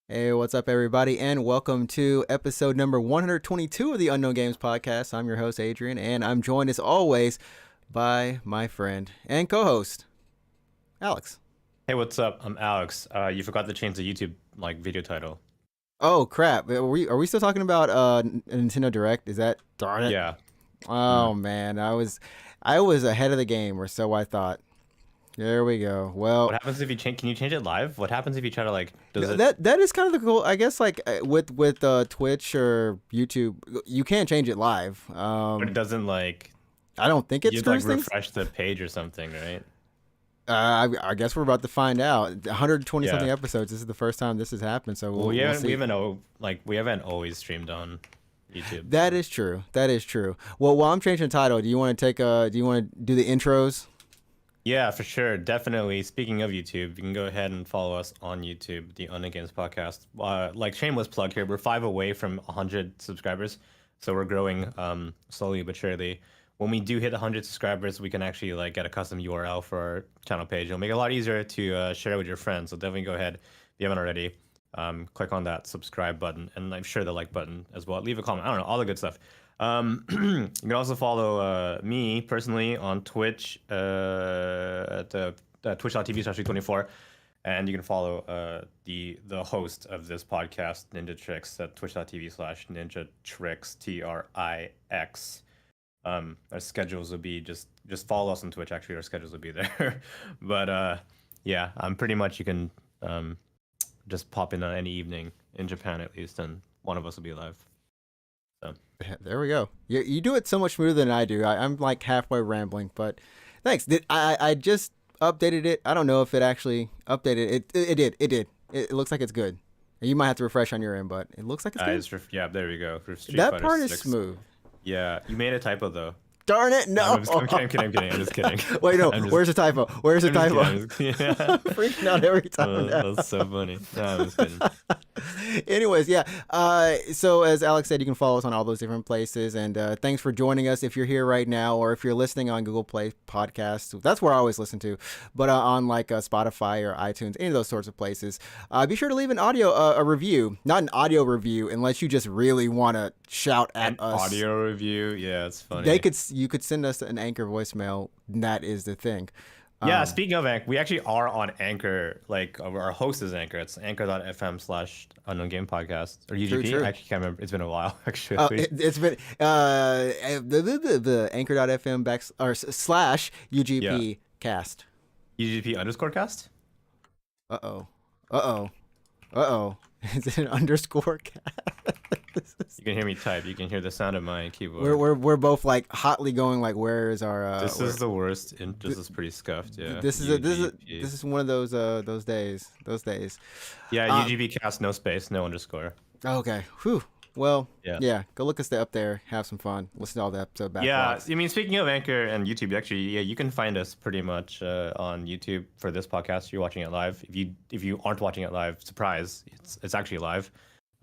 Hey, what's up, everybody, and welcome to episode number 122 of the Unknown Games Podcast. I'm your host, Adrian, and I'm joined as always by my friend and co-host, Alex. Hey, what's up? I'm Alex. You forgot to change the YouTube video title. Oh crap! Are we still talking about Nintendo Direct? Is that darn it? Yeah. Oh man, I was ahead of the game, or so I thought. There we go. Well, What happens if you change? Can you change it live? What happens if you try to Does it? that is kind of the cool. I guess with Twitch or YouTube, you can change it live. But it doesn't I don't think it you screws things. refresh the page or something, right? I guess we're about to find out. 120 something Yeah. episodes. This is the first time this has happened, so Well, we'll see. we haven't always streamed on YouTube. That is true. That is true. Well, while I'm changing the title, do you want to do you want to do the intros? Yeah, for sure, definitely. Speaking of YouTube, you can go ahead and follow us on YouTube, the Unknown Games Podcast. Shameless plug here, we're 5 away from 100 subscribers, so we're growing slowly but surely. When we do hit 100 subscribers, we can actually get a custom URL for our channel page. It'll make it a lot easier to share with your friends. So definitely go ahead if you haven't already. Click on that subscribe button, and I'm sure the like button as well. Leave a comment. I don't know, all the good stuff. You can also follow me personally on Twitch at twitch.tv/24, and you can follow the host of this podcast, Ninja Tricks, at twitch.tv/Ninja Tricks TRIX. Our schedules will be just follow us on Twitch. Actually, our schedules will be there. But yeah, pretty much you can just pop in on any evening in Japan at least, and one of us will be live. So There we go. You do it so much smoother than I do. I'm like halfway rambling, but thanks. I just updated it. I don't know if it actually updated it. It did. It looks like it's good. You might have to refresh on your end, but it looks like it's good. yeah, there we go. For Street That Fighter part is 6. Yeah. Yeah, you made a typo though. Darn it! No. I'm kidding. I'm just kidding. Wait, no. I'm just- Where's the typo? Where's the I'm just typo? kidding, I'm just kidding. Yeah. Freaking out every time. That's so funny. No, I'm just kidding. Anyways, yeah. So as Alex said, you can follow us on all those different places. And thanks for joining us if you're here right now, or if you're listening on Google Play Podcasts. That's where I always listen to. But on Spotify or iTunes, any of those sorts of places, be sure to leave an audio a review. Not an audio review, unless you just really want to shout at An us. audio review. Yeah, it's funny. You could send us an Anchor voicemail. That is the thing. Yeah, speaking of Anchor, we actually are on Anchor. Our host is Anchor. It's anchor.fm/unknown game podcast or UGP. True. I actually can't remember. It's been a while, actually. It's been the anchor.fm /UGP Cast. UGP_cast? Uh-oh. Is it an underscore cast? You can hear me type. You can hear the sound of my keyboard. We're both like hotly going like, where is our This is the worst. This is pretty scuffed. Yeah. this is one of those days. Yeah, UGP cast, no space, no underscore. Okay. Whew. Well, Yeah. yeah. Go look us up there, have some fun, listen to all the episode back. Yeah, I mean, speaking of Anchor and YouTube, actually, yeah, you can find us pretty much on YouTube for this podcast. You're watching it live. If you aren't watching it live, surprise, it's actually live.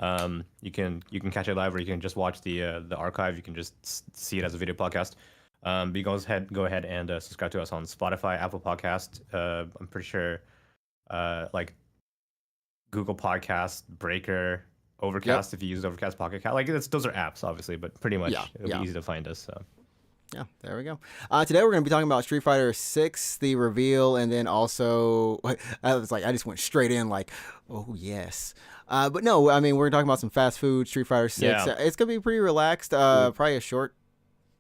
You can catch it live, or you can just watch the archive. You can just see it as a video podcast. But you go ahead and subscribe to us on Spotify, Apple Podcast. I'm pretty sure Google Podcast, Breaker, Overcast. If you use Overcast, Pocket Cast, those are apps, obviously, but pretty much it'll be easy to find us. So. Yeah, there we go. Today we're going to be talking about Street Fighter 6, the reveal, and then also, I just went straight in like, oh yes. But no, I mean, we're talking about some fast food, Street Fighter 6. Yeah. It's going to be pretty relaxed, probably a short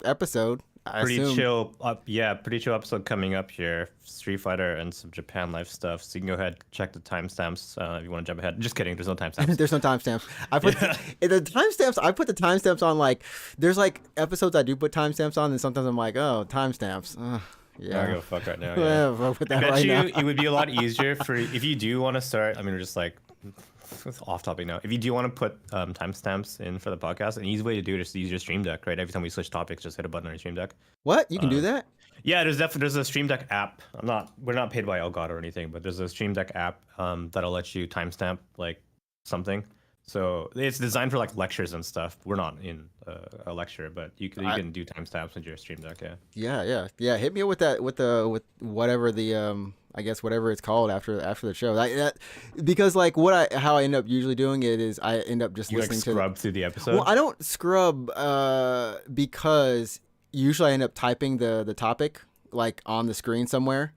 episode. Pretty chill episode coming up here. Street Fighter and some Japan life stuff. So you can go ahead, check the timestamps if you want to jump ahead. Just kidding. There's no timestamps. There's no timestamps. I put the timestamps. I put the timestamps on there's episodes I do put timestamps on, and sometimes I'm like, oh, timestamps. Yeah. I'll go fuck right now. Yeah. I'll put that I bet right you now. it would be a lot easier for if you do want to start. I mean, we're just it's off topic now. If you do want to put timestamps in for the podcast, an easy way to do it is to use your Stream Deck, right? Every time we switch topics, just hit a button on your Stream Deck. What? You can do that? Yeah, there's a Stream Deck app. We're not paid by Elgato or anything, but there's a Stream Deck app that'll let you timestamp something. So it's designed for like lectures and stuff. We're not in a lecture, but you can do timestamps with your Stream Deck. Yeah. Yeah. Hit me up with that with whatever the I guess whatever it's called after the show. Because like how I end up usually doing it is I end up just You like listening to scrub through the episode. Well, I don't scrub because usually I end up typing the topic like on the screen somewhere.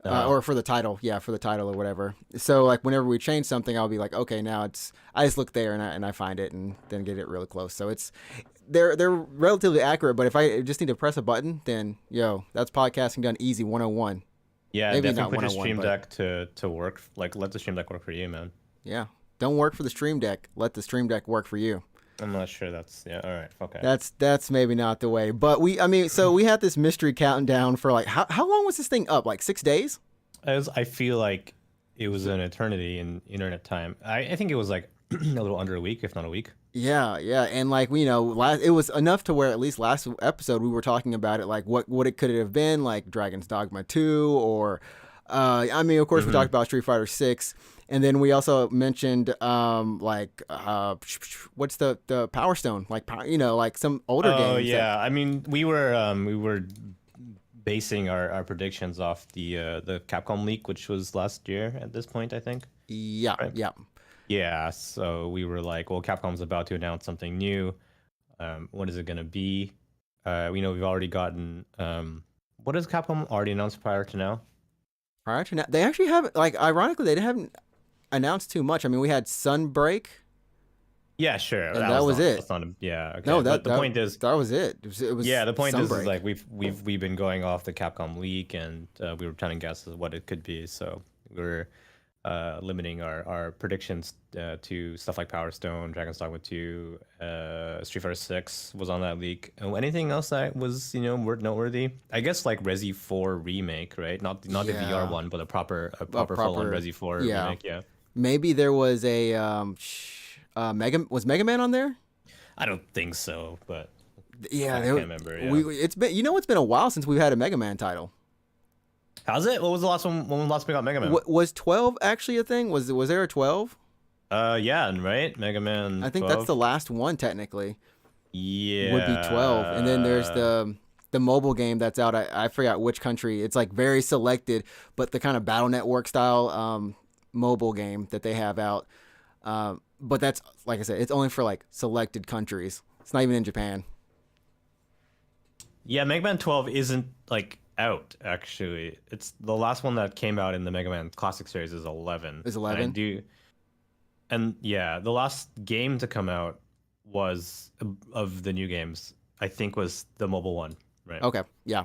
Or for the title, for the title or whatever. So like whenever we change something, I'll be like, okay, now I just look there and I find it and then get it really close. So they're relatively accurate, but if I just need to press a button, then that's podcasting done easy 101. Yeah, maybe definitely not put your 101, Stream but Deck to work. Like let the Stream Deck work for you, man. yeah, don't work for the Stream Deck. Let the Stream Deck work for you. I'm not sure that's all right. Okay. That's maybe not the way, but we had this mystery countdown for like how long was this thing up? Like 6 days? I feel like it was an eternity in internet time. I think it was like a little under a week, if not a week. Yeah, and like it was enough to where at least last episode we were talking about it, like what it could have been, like Dragon's Dogma 2, or of course we talked about Street Fighter 6, and then we also mentioned what's the Power Stone, like like some older games. Oh yeah, we were basing our predictions off the Capcom leak, which was last year at this point, I think. Yeah, right? yeah. Yeah, so we were like, well, Capcom's about to announce something new. What is it going to be? We know we've already gotten... what has Capcom already announced prior to now? Prior to now? They actually haven't... Like, ironically, they haven't announced too much. I mean, we had Sunbreak. Yeah, sure. And that was it. That's not okay. No, the point is... That was it. It was the point Sunbreak. is like we've been going off the Capcom leak, and we were trying to guess what it could be. So we were... limiting our predictions to stuff like Power Stone, Dragon's Dogma 2, Street Fighter 6 was on that leak. And anything else that was noteworthy? I guess like Resi 4 remake, right? Not the VR one, but a proper full-on Resi 4 remake. Yeah. Maybe there was a Mega Man on there? I don't think so, but yeah, I can't remember. Yeah. It's been a while since we've had a Mega Man title. How's it? What was the last one? When was the last we got Mega Man? Was 12 actually a thing? Was there a 12? Yeah, right. Mega Man. I think 12? that's the last one technically. Yeah. Would be 12, and then there's the mobile game that's out. I forgot which country. It's like very selected, but the kind of Battle Network style mobile game that they have out. But that's, like I said, it's only for like selected countries. It's not even in Japan. Yeah, Mega Man 12 isn't like out actually. It's the last one that came out in the Mega Man Classic series is 11. Is 11? And yeah, the last game to come out was of the new games, I think, was the mobile one, right? Okay. Yeah.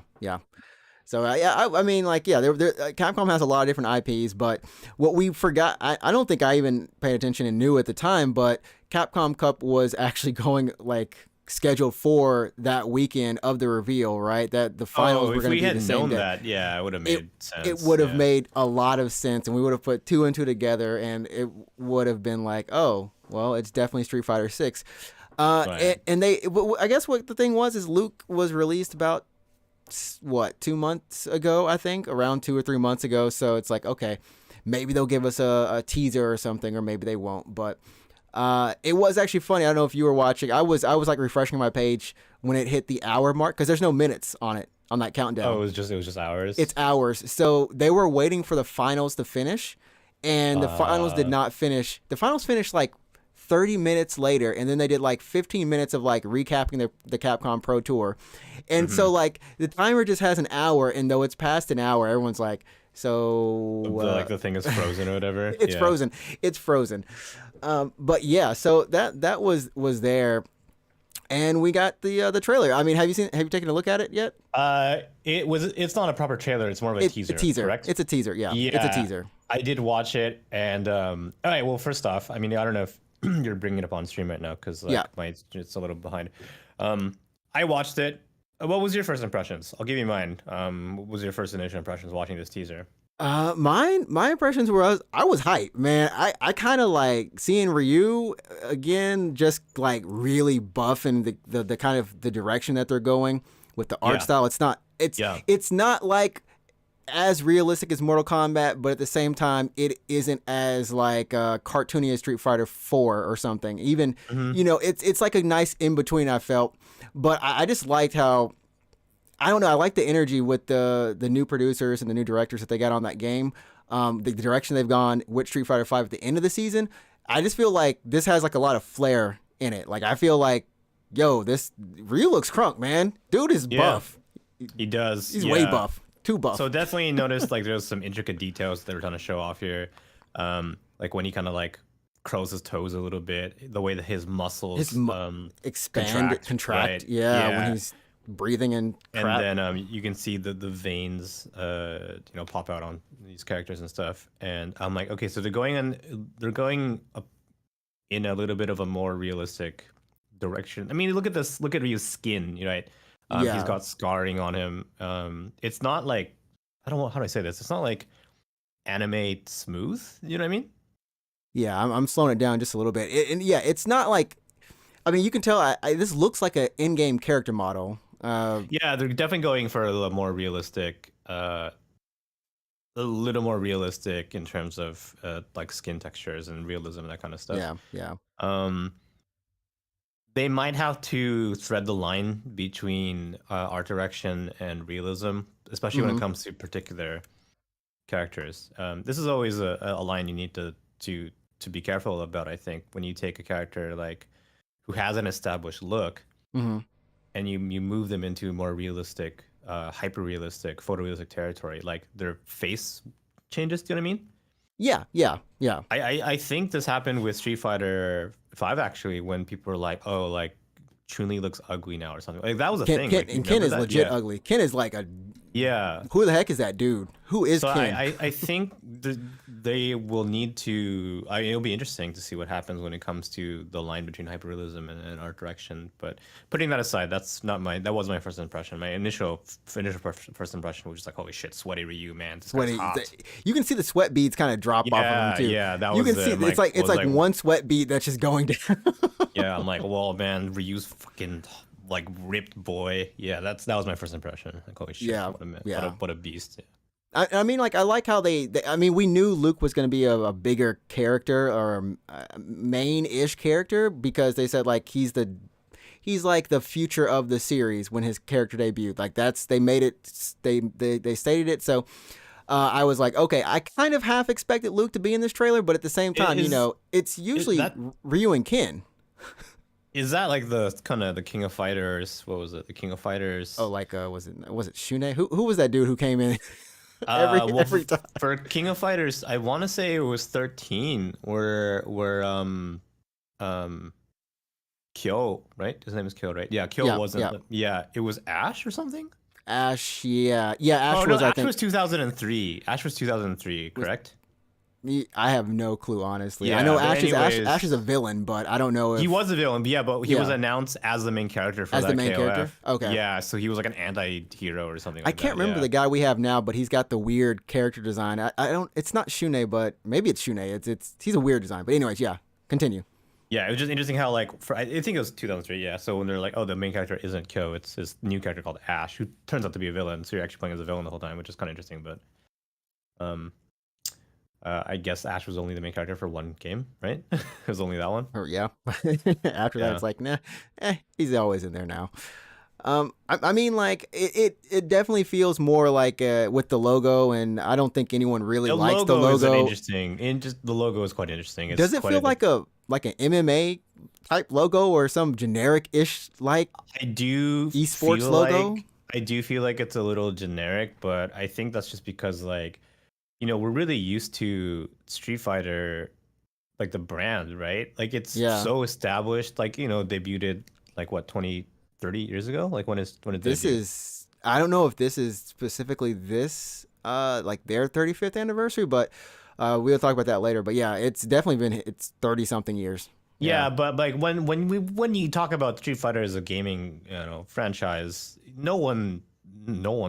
So Capcom has a lot of different IPs, but what we forgot, I don't think I even paid attention and knew at the time, but Capcom Cup was actually going like scheduled for that weekend of the reveal, right? That the finals were going to be the same day. If we had known that, yeah, it would have made sense. It would have made a lot of sense, and we would have put two and two together, and it would have been like, oh, well, it's definitely Street Fighter 6. Right. And I guess what the thing was is Luke was released about 2 months ago, I think, around 2 or 3 months ago. So it's like, okay, maybe they'll give us a teaser or something, or maybe they won't. But it was actually funny. I don't know if you were watching. I was like refreshing my page when it hit the hour mark, because there's no minutes on it, on that countdown. Oh, it was just hours. It's hours. So they were waiting for the finals to finish, and the finals did not finish. The finals finished like 30 minutes later, and then they did like 15 minutes of like recapping the Capcom Pro Tour. And so like the timer just has an hour, and though it's past an hour, everyone's like, so like the thing is frozen or whatever. It's frozen. But yeah, so that was there, and we got the trailer. I mean, have you taken a look at it yet? It's not a proper trailer. It's more of a teaser. A teaser, correct? It's a teaser. Yeah, it's a teaser. I did watch it, and all right. Well, first off, I mean, I don't know if you're bringing it up on stream right now, because it's a little behind. I watched it. What was your first impressions? I'll give you mine. What was your first initial impressions watching this teaser? My impressions were I was hyped, man. I kind of like seeing Ryu again, just like really buff, and the kind of the direction that they're going with the art style. It's not like as realistic as Mortal Kombat, but at the same time, it isn't as like cartoony as Street Fighter 4 or something. Even Hmm. it's like a nice in between. I felt, but I just liked how. I don't know. I like the energy with the new producers and the new directors that they got on that game. The direction they've gone with Street Fighter 5 at the end of the season. I just feel like this has like a lot of flair in it. Like I feel like, yo, this Ryu looks crunk, man. Dude is Yeah, buff. he does. He's Yeah. way buff. Too buff. So definitely noticed like there's some intricate details that we're trying to show off here. Like when he kind of like curls his toes a little bit, the way that his muscles Expand, contract. right? Yeah, when he's breathing and crap. And then you can see the veins pop out on these characters and stuff. And I'm like, okay, so they're going up in a little bit of a more realistic direction. I mean, look at Ryu's skin, right? Yeah. He's got scarring on him. It's not like, I don't know how do I say this. It's not like anime smooth. You know what I mean? Yeah, I'm slowing it down just a little bit. And yeah, it's not like. I mean, you can tell. This looks like an in-game character model. Yeah, they're definitely going for a little more realistic. A little more realistic in terms of like skin textures and realism and that kind of stuff. Yeah. They might have to thread the line between art direction and realism, especially when it comes to particular characters. This is always a line you need to be careful about. I think when you take a character like who has an established look and you move them into more realistic, hyper realistic, photorealistic territory, like their face changes. Do you know what I mean? Yeah. I think this happened with Street Fighter 5 actually, when people were like, oh, like Chun-Li looks ugly now or something. Like that was a thing. Like, And Ken is that? legit Yeah. ugly. Ken is like a. Yeah. Who the heck is that dude? Who is So Ken? I think they will need to. It'll be interesting to see what happens when it comes to the line between hyperrealism and art direction. But putting that aside, that wasn't my first impression. My initial first impression was just like, holy shit, sweaty Ryu, man. This guy's hot. You can see the sweat beads kind of drop off of him too. Yeah, that you was can see it. it's like one sweat bead that's just going down. Yeah, I'm like, well, man, Ryu's fucking like ripped boy. Yeah, that was my first impression. Like, holy shit, Yeah, what a beast. I mean, like I like how I mean, we knew Luke was going to be a bigger character or a main-ish character because they said like he's like the future of the series when his character debuted. Like they made it. They stated it. So I was like, okay, I kind of half expected Luke to be in this trailer, but at the same time, it's usually Ryu and Ken. Is that like the kind of the King of Fighters? What was it? The King of Fighters? Oh, like was it Shune? Who was that dude who came in every time? For King of Fighters, I want to say it was 13, where Kyo, right? His name is Kyo, right? Yeah, Kyo wasn't. Yeah, it was Ash or something. Ash, yeah. Ash was. I Ash think was 2003. Ash was 2003, correct? I have no clue, honestly. Yeah, I know but Ash is a villain, but I don't know if he was a villain. But he was announced as the main character for that KOF. Character. Okay. Yeah, so he was like an anti-hero or something. I can't remember the guy we have now, but he's got the weird character design. I don't. It's not Shune, but maybe it's Shune. He's a weird design. But anyways, yeah. Continue. Yeah, it was just interesting how I think it was 2003. Yeah, so when they're like, oh, the main character isn't Kyo, it's his new character called Ash, who turns out to be a villain. So you're actually playing as a villain the whole time, which is kind of interesting. But I guess Ash was only the main character for one game, right? It was only that one. Or yeah. After that, it's like, nah, he's always in there now. I mean, like it definitely feels more like with the logo, and I don't think anyone really likes the logo. Is interesting, and just the logo is quite interesting. Does it feel like an MMA type logo or some generic-ish like? I do esports logo. I do feel like it's a little generic, but I think that's just because we're really used to Street Fighter, like the brand, right? Like it's so established. Like debuted like what 30 years ago. Like when it this debuted. Is I don't know if this is specifically like their 35th anniversary, but we'll talk about that later. But yeah, it's definitely been 30 something years. Yeah, but like when you talk about Street Fighter as a gaming franchise, no one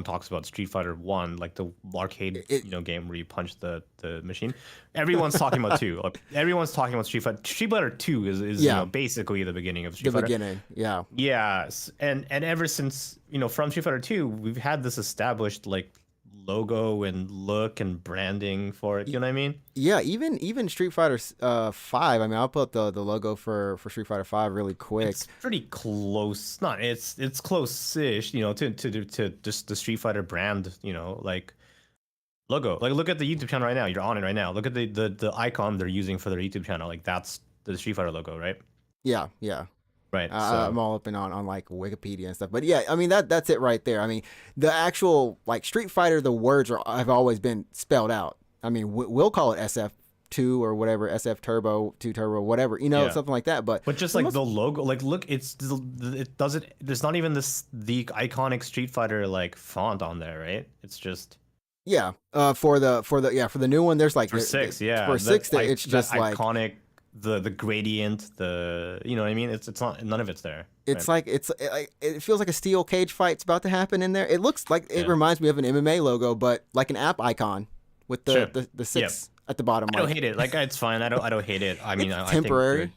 talks about Street Fighter 1, like the arcade game where you punch the machine. Everyone's talking about 2. Everyone's talking about Street Fighter. Street Fighter 2 is basically the beginning of Street Fighter. The beginning, yeah. Yeah, and ever since from Street Fighter 2, we've had this established like logo and look and branding for it. You know what I mean? Yeah, even Street Fighter 5. I mean, I'll put up the logo for Street Fighter 5 really quick. It's pretty close. Not it's close-ish, you know, to just the Street Fighter brand, you know, like logo. Like look at the YouTube channel right now. You're on it right now. Look at the icon they're using for their YouTube channel. Like that's the Street Fighter logo, right? Yeah, yeah. Right. I'm all up and on like Wikipedia and stuff. But yeah, I mean that's it right there. I mean, the actual like Street Fighter, the words have always been spelled out. I mean, we'll call it SF2 or whatever, SF Turbo, 2 Turbo, whatever, you know, Yeah. something like that. But just like the logo, like look, it doesn't. There's not even the iconic Street Fighter like font on there, right? It's just yeah, for the new one, there's like for six, yeah. for six, it's just that like iconic, the gradient, the you know what I mean. It's not, none of it's there. it's right? like it feels like a steel cage fight's about to happen in there. It looks like it Yeah. reminds me of an MMA logo, but like an app icon with the Sure. the six at the bottom. I don't hate it. Like it's fine. I don't hate it. I mean, It's I think temporary,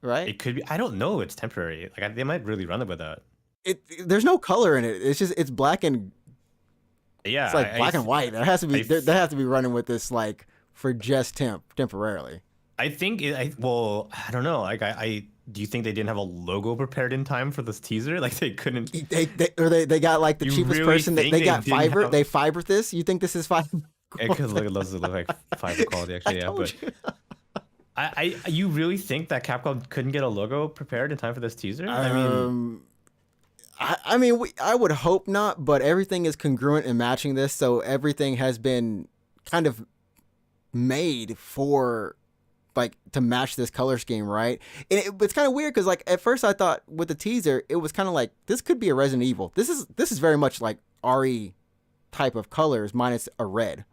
right? it could be. I don't know. It's temporary. Like they might really run it with that. There's no color in it. It's black and Yeah, it's like black and white. There has to be I- they have to be running with this like for just temporarily. I think well, I don't know. Like I do you think they didn't have a logo prepared in time for this teaser? Like they couldn't. They got like the You cheapest really person. They think got they didn't fiber. have- They fiber this. You think this is fiber? It could look like fiber quality actually. Yeah, but you really think that Capcom couldn't get a logo prepared in time for this teaser? I mean, I would hope not, but everything is congruent and matching this, so everything has been kind of made for like to match this color scheme, right? And it's kind of weird because like at first I thought with the teaser it was kind of like this could be a Resident Evil. This is very much like RE type of colors minus a red,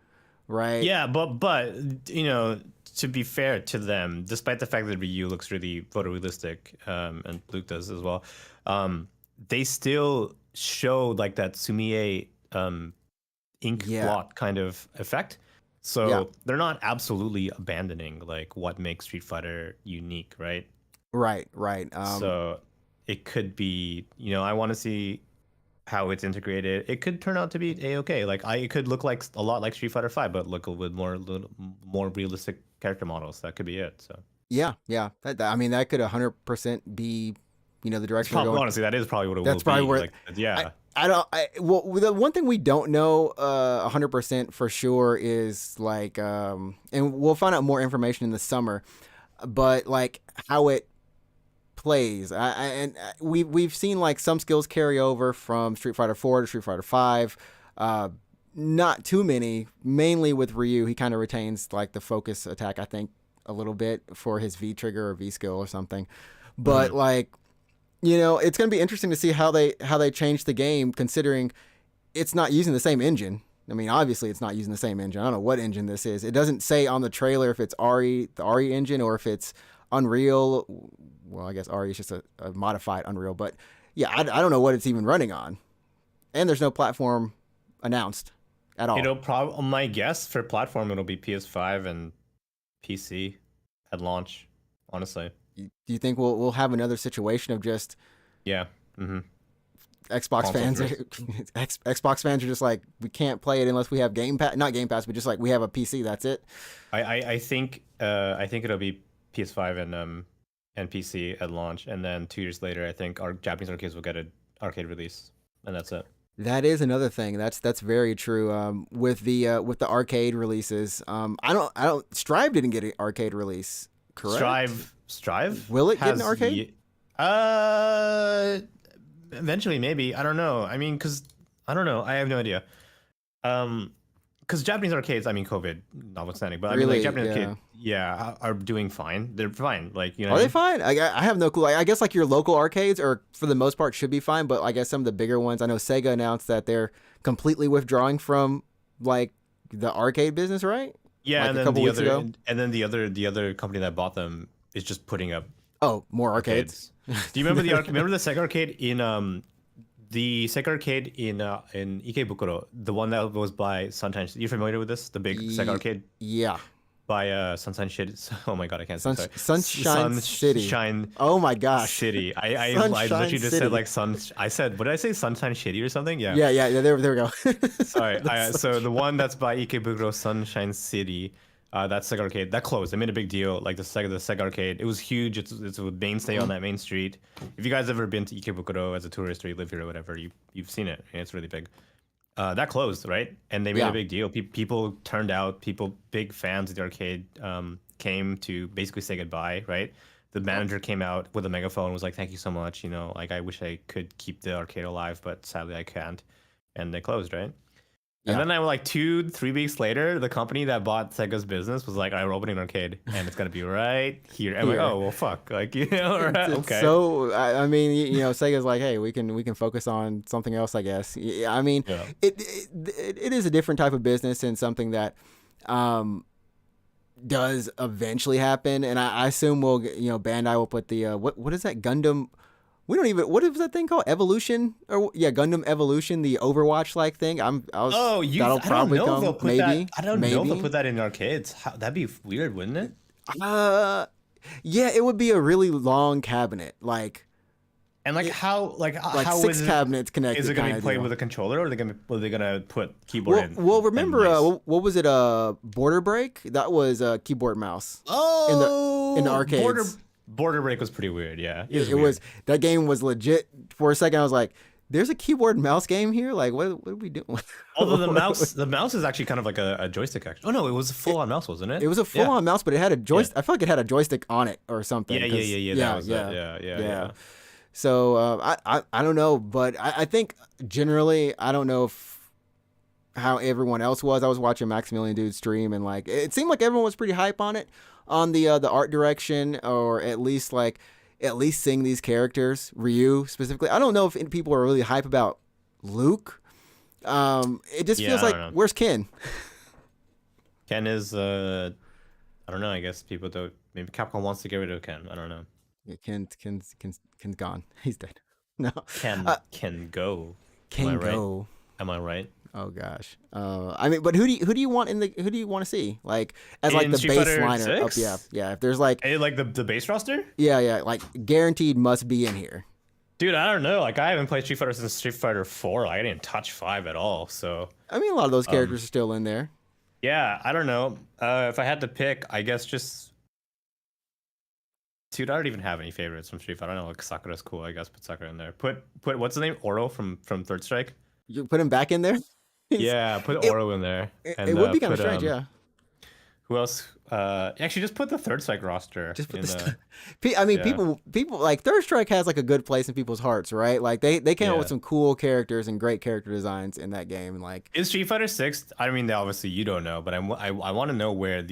right? Yeah, but you know, to be fair to them, despite the fact that Ryu looks really photorealistic, and Luke does as well, they still showed like that Sumie ink Yeah. blot kind of effect. So Yeah. they're not absolutely abandoning like what makes Street Fighter unique, right? Right. So it could be, you know, I want to see how it's integrated. It could turn out to be a-okay. Like it could look like a lot like Street Fighter 5, but look with little more realistic character models. That could be it. So yeah. I mean, that could 100% be, you know, the direction we're probably, going. honestly, that is probably what it That's will probably be. where- Like, yeah. Well, the one thing we don't know 100% for sure is like, and we'll find out more information in the summer, but like how it plays. We've seen like some skills carry over from Street Fighter 4 to Street Fighter 5. Not too many, mainly with Ryu. He kind of retains like the focus attack, I think, a little bit for his V trigger or V skill or something. But like, you know, it's going to be interesting to see how they change the game, considering it's not using the same engine. I mean, obviously, it's not using the same engine. I don't know what engine this is. It doesn't say on the trailer if it's the RE engine, or if it's Unreal. Well, I guess RE is just a modified Unreal. But yeah, I don't know what it's even running on. And there's no platform announced at all. It'll probably, my guess for platform, it'll be PS5 and PC at launch. Honestly, Do you think we'll have another situation of just yeah. Mm-hmm. Xbox Console fans? Xbox fans are just like, we can't play it unless we have Game Pass. Not Game Pass, but just like we have a PC. That's it. I think it'll be PS5 and PC at launch, and then 2 years later, I think our Japanese arcades will get an arcade release, and that's it. That is another thing. That's very true. With the arcade releases, I don't. Strive didn't get an arcade release. Correct. Strive. Will it get an arcade? Eventually, maybe. I don't know. I mean, because I don't know. I have no idea. Because Japanese arcades, I mean, COVID notwithstanding, but I mean, like Japanese arcades, are doing fine. They're fine. Like, you know, Are they fine? I have no clue. I guess like your local arcades are for the most part should be fine, but I guess some of the bigger ones. I know Sega announced that they're completely withdrawing from like the arcade business, right? Yeah, like and a then couple the weeks other, ago? and then the other company that bought them is just putting up Oh, more arcades. Do you remember remember the Sega arcade in the Sega arcade in Ikebukuro, the one that was by Sunshine? You familiar with this? The big Sega arcade. Yeah. by Sunshine City. Oh my god, I can't say sorry. Sunshine City. Sunshine Oh my gosh. City. I Sunshine literally just said City. like sun. I said, what did I say? Sunshine City or something? Yeah. Yeah. There we go. Sorry. That's So the one that's by Ikebukuro, Sunshine City, that Sega Arcade, that closed. They made a big deal. Like the Sega Arcade, it was huge. It's a mainstay on that main street. If you guys ever been to Ikebukuro as a tourist or you live here or whatever, you've seen it. And it's really big. That closed, right? And they made Yeah. a big deal. People turned out. People, big fans of the arcade, came to basically say goodbye, right? The manager came out with a megaphone, was like, "Thank you so much. You know, like I wish I could keep the arcade alive, but sadly I can't." And they closed, right? Yeah. And then I like 2-3 weeks later, the company that bought Sega's business was like, "I'm opening an arcade, and it's gonna be right here." I'm like, "Oh well, fuck!" Like you know, right? Okay. So I mean, you know, Sega's like, hey, we can focus on something else, I guess. I mean, Yeah. it is a different type of business and something that does eventually happen. And I assume Bandai will put the what is that Gundam? We don't even, what is that thing called? Evolution? Or yeah, Gundam Evolution, the Overwatch like thing. That'll probably I don't know if they'll come. put Maybe. that. I don't know if maybe. they'll put that in arcades. That'd be weird, wouldn't it? Yeah, it would be a really long cabinet, like And like how how 6 is it, cabinets connected. is it going to kinda be played deal. with a controller, or are they gonna put keyboard in? Well, remember, and mice? what was it? Border Break. That was keyboard mouse. Oh, in the arcades. Border Break was pretty weird. Yeah, It was, that game was legit. For a second, I was like, "There's a keyboard and mouse game here. Like, what are we doing?" Although the mouse is actually kind of like a joystick. Actually, oh no, it was a full on mouse, wasn't it? It was a full on mouse, but it had a joystick. I feel like it had a joystick on it or something. Yeah. That was it. Yeah. So I don't know, but I think generally, I don't know how everyone else was. I was watching Maximilian Dude stream, and like it seemed like everyone was pretty hype on it, on the art direction, or at least seeing these characters, Ryu specifically. I don't know if people are really hype about Luke. It just feels like, where's Ken? Ken is I don't know. I guess people don't. Maybe Capcom wants to get rid of Ken. I don't know. Yeah, Ken's gone. He's dead. No. Ken can go. Can Am I go. Right? Am I right? Oh gosh. I mean, but who do you want who do you want to see? Like as like In the Street base Fighter liner up, 6? yeah. If there's like Like the base roster? yeah, like guaranteed must be in here. Dude, I don't know. Like I haven't played Street Fighter since Street Fighter 4. Like, I didn't touch 5 at all. So I mean, a lot of those characters are still in there. yeah, I don't know. If I had to pick, I guess just. Dude, I don't even have any favorites from Street Fighter. I don't know, like Sakura's cool. I guess put Sakura in there. Put what's the name? Oro from Third Strike. You put him back in there. Yeah, put Oro in there. And, it would be kind of strange, yeah. Who else? Actually, just put the Third Strike roster. Just put I mean, people like Third Strike has like a good place in people's hearts, right? Like they came up with some cool characters and great character designs in that game, and like is Street Fighter 6. I mean, obviously you don't know, but I want to know where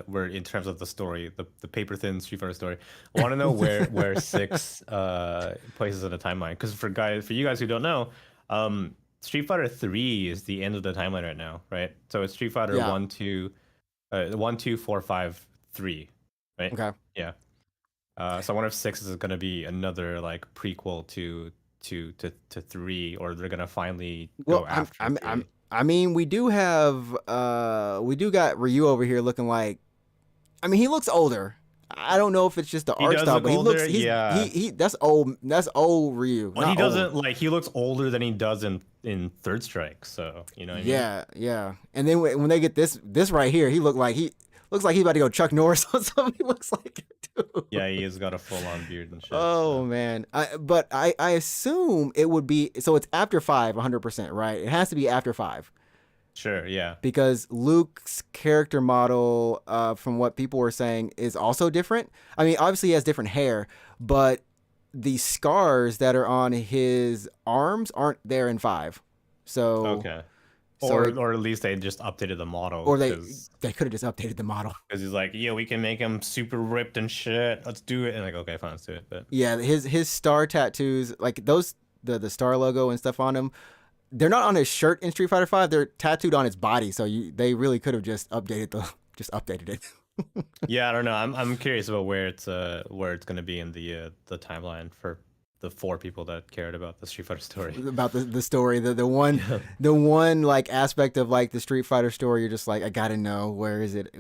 where in terms of the story, the paper thin Street Fighter story. I want to know where 6 places in the timeline. Because for you guys who don't know, Street Fighter 3 is the end of the timeline right now, right? So it's Street Fighter 1, 2. 1, 2, 4, 5, 3, right? Okay. Yeah. So I wonder if 6 is gonna be another like prequel to 3, or they're gonna finally go after. I mean, we do got Ryu over here looking like. I mean, he looks older. I don't know if it's just the art style, but that's old Ryu. Well, he doesn't like, he looks older than he does in Third Strike, so you know what I mean? Yeah. And then when they get this right here, he looks like he's about to go Chuck Norris on something. He looks like it too. Yeah, he has got a full on beard and shit. Oh man. But I assume it would be, so it's after 5 100%, right? It has to be after 5. Sure, yeah. Because Luke's character model, from what people were saying, is also different. I mean, obviously he has different hair, but the scars that are on his arms aren't there in 5. So okay. Or at least they just updated the model. Or they could have just updated the model. Because he's like, yeah, we can make him super ripped and shit. Let's do it. And like, okay, fine, let's do it. But yeah, his star tattoos, like those, the star logo and stuff on him, they're not on his shirt in Street Fighter 5. They're tattooed on his body. So they really could have just updated it. Yeah, I don't know. I'm curious about where it's gonna be in the timeline for the 4 people that cared about the Street Fighter story. About the story, the one like aspect of like the Street Fighter story, you're just like, I gotta know, where is it?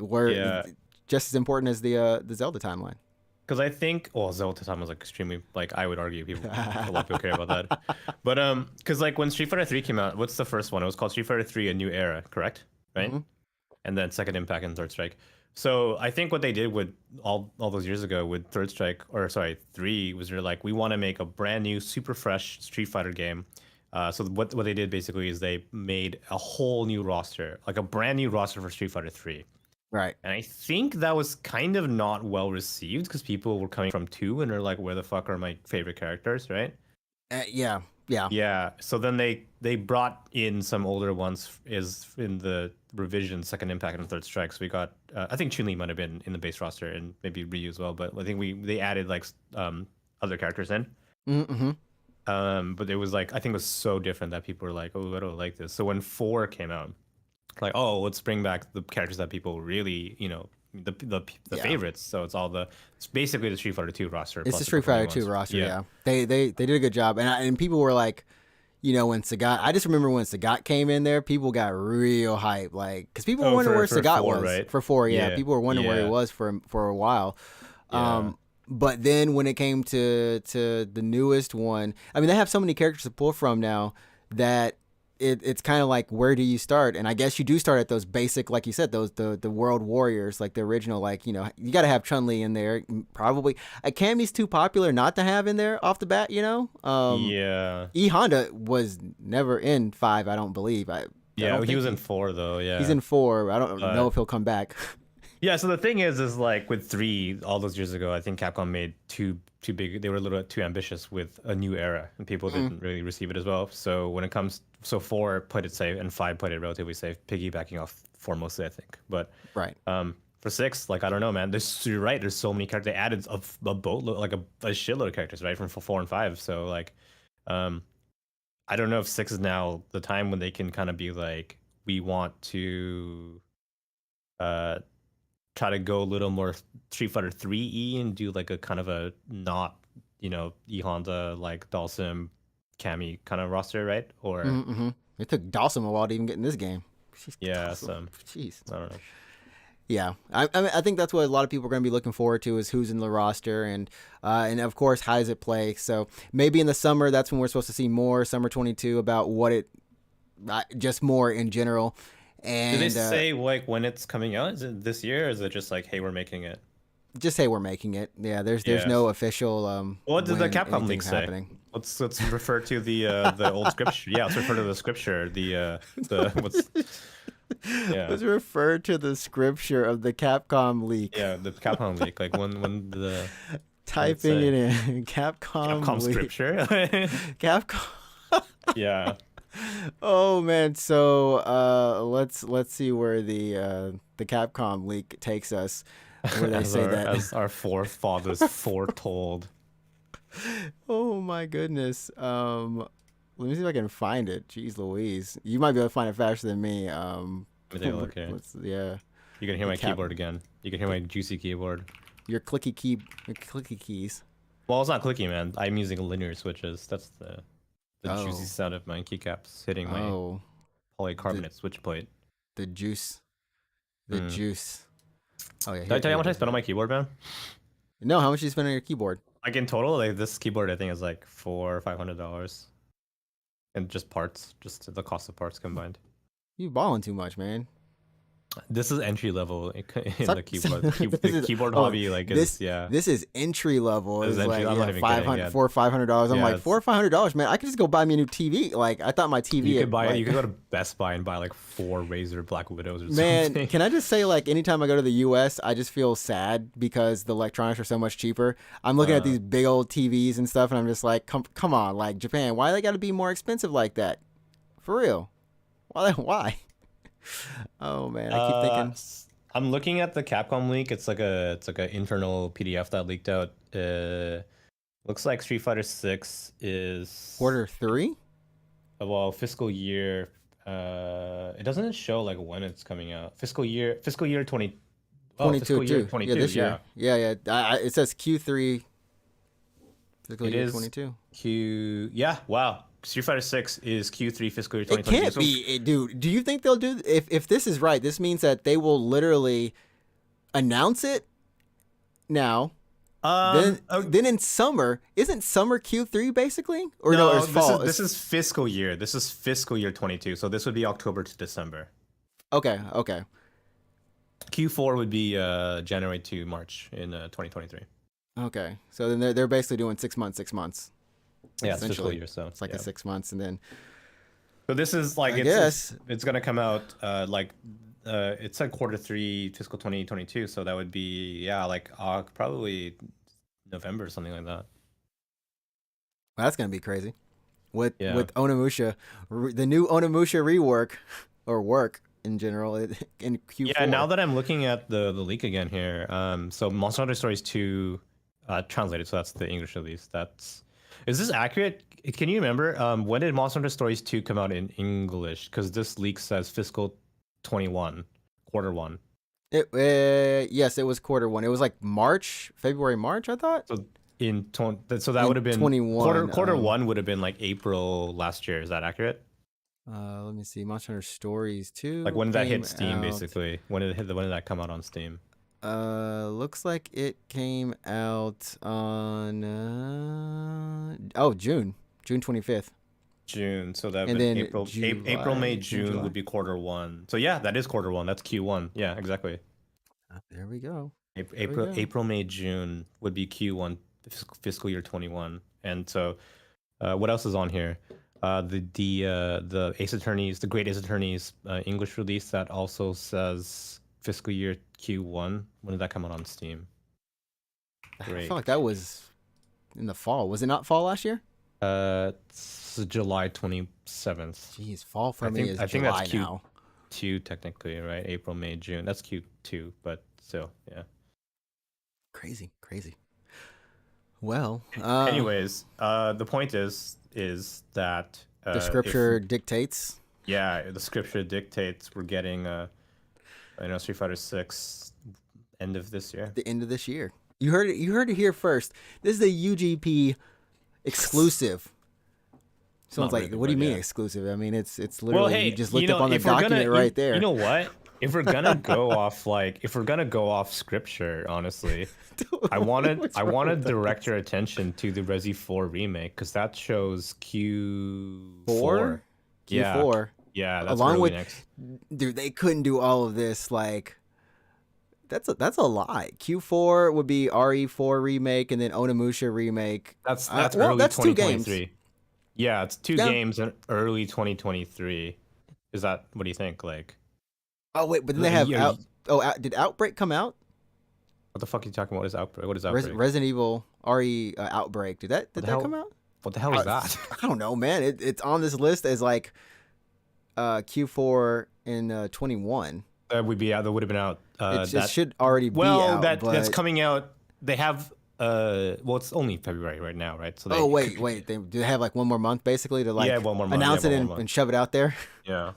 just as important as the Zelda timeline. Because I think, well, Zelda time was like extremely, like I would argue people, a lot of people care about that. But because like when Street Fighter 3 came out, what's the first one? It was called Street Fighter 3: A New Era, correct? Right? Mm-hmm. And then Second Impact and Third Strike. So I think what they did with all those years ago with Third Strike, or sorry, 3, was they're like, we want to make a brand new, super fresh Street Fighter game. So what they did basically is they made a whole new roster, like a brand new roster for Street Fighter 3. Right. And I think that was kind of not well received because people were coming from 2 and they're like, where the fuck are my favorite characters, right? Yeah. Yeah. So then they brought in some older ones is in the revision, Second Impact and Third Strike. So we got, I think Chun-Li might have been in the base roster and maybe Ryu as well, but I think they added like other characters in. Mm-hmm. But it was like, I think it was so different that people were like, oh, I don't like this. So when 4 came out, like, oh, let's bring back the characters that people really, the favorites. So it's basically the Street Fighter 2 roster. It's the Street Fighter 2 roster. Yeah. They did a good job, and people were like, when Sagat, I just remember when Sagat came in there, people got real hype, like, because people were wondering where Sagat 4, was right? For 4. Yeah. People were wondering where he was for a while. Yeah. But then when it came to the newest one, I mean, they have so many characters to pull from now that it's kind of like, where do you start? And I guess you do start at those basic, like you said, those the World Warriors, like the original, like, you got to have Chun-Li in there. Probably Cammy's too popular not to have in there off the bat, Yeah. E Honda was never in 5, I don't believe. He was in 4 though. Yeah. He's in 4. I don't know if he'll come back. Yeah, so the thing is like with 3, all those years ago, I think Capcom made too big. They were a little bit too ambitious with a new era, and people didn't really receive it as well. So when it comes, 4 played it safe, and 5 played it relatively safe, piggybacking off 4 mostly, I think. But right. For 6, like, I don't know, man. You're right. There's so many characters. They added a boatload, like a shitload of characters, right, from 4 and 5. So like, I don't know if 6 is now the time when they can kind of be like, we want to try to go a little more Street Fighter 3E and do like a kind of a not, E Honda, like Dalsim, Cammy kind of roster, right? Or It took Dalsim a while to even get in this game. Jeez. I don't know. Yeah, I think that's what a lot of people are going to be looking forward to, is who's in the roster, and of course, how does it play? So maybe in the summer, that's when we're supposed to see more, summer 22, about what it, just more in general. And do they say like when it's coming out? Is it this year, or is it just like, hey, we're making it? Just say we're making it. Yeah, there's no official. What did the Capcom leak say? Happening. Let's refer to the old scripture. Yeah, let's refer to the scripture. The what's. Yeah. Let's refer to the scripture of the Capcom leak. Yeah, the Capcom leak. Like when the typing it in Capcom leak. Scripture. Capcom. Yeah. Oh man, so let's see where the Capcom leak takes us. Where they say that as our forefathers foretold. Oh my goodness. Let me see if I can find it. Jeez Louise. You might be able to find it faster than me. Okay. Yeah. You can hear my keyboard again. You can hear my juicy keyboard. Your clicky keys. Well, it's not clicky, man. I'm using linear switches. That's the juicy sound of my keycaps hitting my polycarbonate switch plate. The juice. The juice. Oh yeah. Did I tell you how much I spent on my keyboard, man? No, how much did you spend on your keyboard? Like in total, like this keyboard, I think is like $400 or $500. And just parts, just the cost of parts combined. You balling too much, man. This is entry level in the keyboard. The keyboard hobby, like, this is entry level. It's like $400 or $500. I'm like, $400 or $500, man. I could just go buy me a new TV. Like, I thought my TV. You could go to Best Buy and buy like 4 Razer Black Widows or man, something. Can I just say, like, anytime I go to the U.S., I just feel sad because the electronics are so much cheaper. I'm looking at these big old TVs and stuff, and I'm just like, come on, like, Japan, why they got to be more expensive like that? For real? Why? Oh man, I keep thinking. I'm looking at the Capcom leak. It's like an internal PDF that leaked out. Looks like Street Fighter 6 is Q3. Well, fiscal year. It doesn't show like when it's coming out. Fiscal year 20. Oh, 22 fiscal year too. 22. Yeah, this year. Yeah. It says Q3. Fiscal year 22. Yeah. Wow. Street Fighter 6 is Q3 fiscal year 2022. It can't be, dude. Do you think they'll do if this is right? This means that they will literally announce it now. Um, Then in summer, isn't summer Q3 basically? Or no, no, it's fall. this is fiscal year. This is fiscal year 22. So this would be October to December. Okay. Q4 would be January to March in 2023. Okay. So then they're basically doing 6 months. Yeah, it's fiscal Essentially. year. So It's like yeah. a 6 months, and then So this is like I guess. it's gonna come out it's like Q3 fiscal 2022. So that would be like probably November or something like that. Well, that's gonna be crazy. With Onimusha, the new Onimusha rework or work in general in Q4. Yeah, now that I'm looking at the leak again here, so Monster Hunter Stories 2 translated, so that's the English release. Is this accurate? Can you remember when did Monster Hunter Stories 2 come out in English? Because this leak says fiscal 21, Q1. Yes, it was Q1. It was like February, March, I thought. So that would have been 21. Q1 would have been like April last year. Is that accurate? Let me see. Monster Hunter Stories 2. Like when did that hit Steam? Basically, when did that come out on Steam? Looks like it came out on June 25th. June. So that And would then April, April, May, June would be Q1. So yeah, that is Q1. That's Q1. Yeah, exactly. There we go. April, May, June would be Q1 fiscal year 21. And so, what else is on here? The Ace Attorneys, the Great Ace Attorneys English release that also says fiscal year Q1. When did that come out on Steam? Great. I felt like that was in the fall. Was it not fall last year? It's July 27th. Jeez, fall for me is July that's now. Q2 technically, right? April, May, June. That's Q2, but still, yeah. Crazy. Well, anyways, the point is that the scripture dictates. Yeah, the scripture dictates we're getting Street Fighter 6 end of this year. The end of this year. You heard it here first. This is a UGP exclusive. Someone's like, really, what do you mean exclusive? I mean, it's literally you just looked up on the document right there. You know what? If we're gonna go off scripture, honestly, I wanted to direct your attention to the Resi 4 remake because that shows Q4. Q4. Yeah, that's along with next. Dude, they couldn't do all of this like. That's a lot. Q4 would be RE4 remake and then Onimusha remake. That's early that's 2023. 2 games. Yeah, it's two games in early 2023. Is that what do you think? Like, oh wait, but then they have did Outbreak come out? What the fuck are you talking about? What is Outbreak? What is Outbreak? Resident Evil RE Outbreak. Did that come out? What the hell is that? I don't know, man. It's on this list as like Q4 in 21. That would been out. It should already be out. That's coming out. They have it's only February right now, right? So wait. Do they have like one more month basically to like one more month. announce it and shove it out there? Yeah.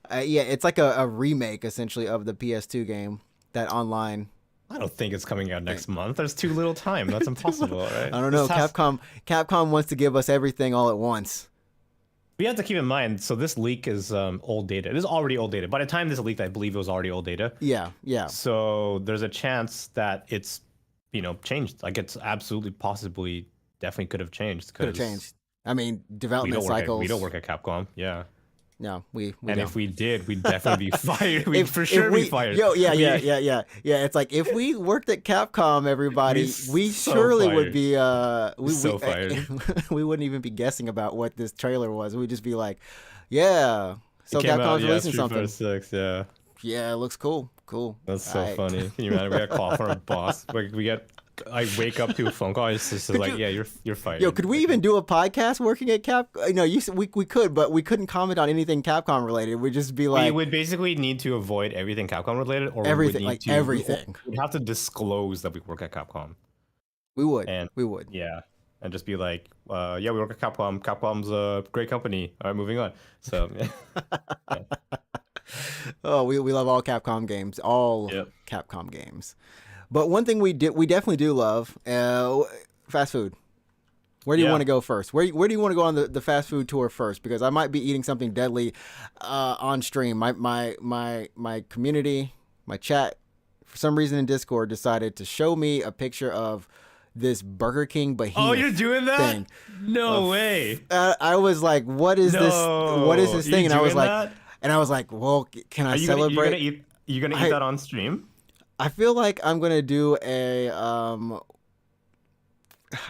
It's like a remake essentially of the PS2 game that online. I don't think it's coming out next month. There's too little time. That's impossible, right? I don't know. Capcom wants to give us everything all at once. We have to keep in mind, so this leak is old data. This is already old data. By the time this leaked, I believe it was already old data. Yeah. So there's a chance that it's, changed. Like it's absolutely, possibly, definitely could have changed. Could have changed. I mean, development cycles. We don't work at Capcom. Yeah. No, we and don't. If we did, we'd definitely be fired. We'd for sure be fired. Yeah. It's like if we worked at Capcom, everybody, we surely would be fired. We wouldn't even be guessing about what this trailer was. We'd just be like, yeah. So Capcom's releasing something. 6, yeah. Yeah, it looks cool. That's so funny. Can you imagine? We got a call from our boss. I wake up to a phone call. It's just like, yeah, you're fired. Yo, could we even do a podcast working at Capcom? No, we could, but we couldn't comment on anything Capcom related. We'd just be like, we would basically need to avoid everything Capcom related, or everything, everything. We'd have to disclose that we work at Capcom. We would. Yeah, and just be like, we work at Capcom. Capcom's a great company. All right, moving on. So. Yeah. Oh, we love all Capcom games. Capcom games. But one thing we definitely do love, fast food. Where do you want to go first? Where do you want to go on the fast food tour first? Because I might be eating something deadly on stream. My community, my chat for some reason in Discord, decided to show me a picture of this Burger King behemoth. Oh, you're doing that? Thing. No way. I was like, what is this? What is this thing? And I was like, well, can I celebrate? You gonna eat that on stream? I feel like I'm gonna do a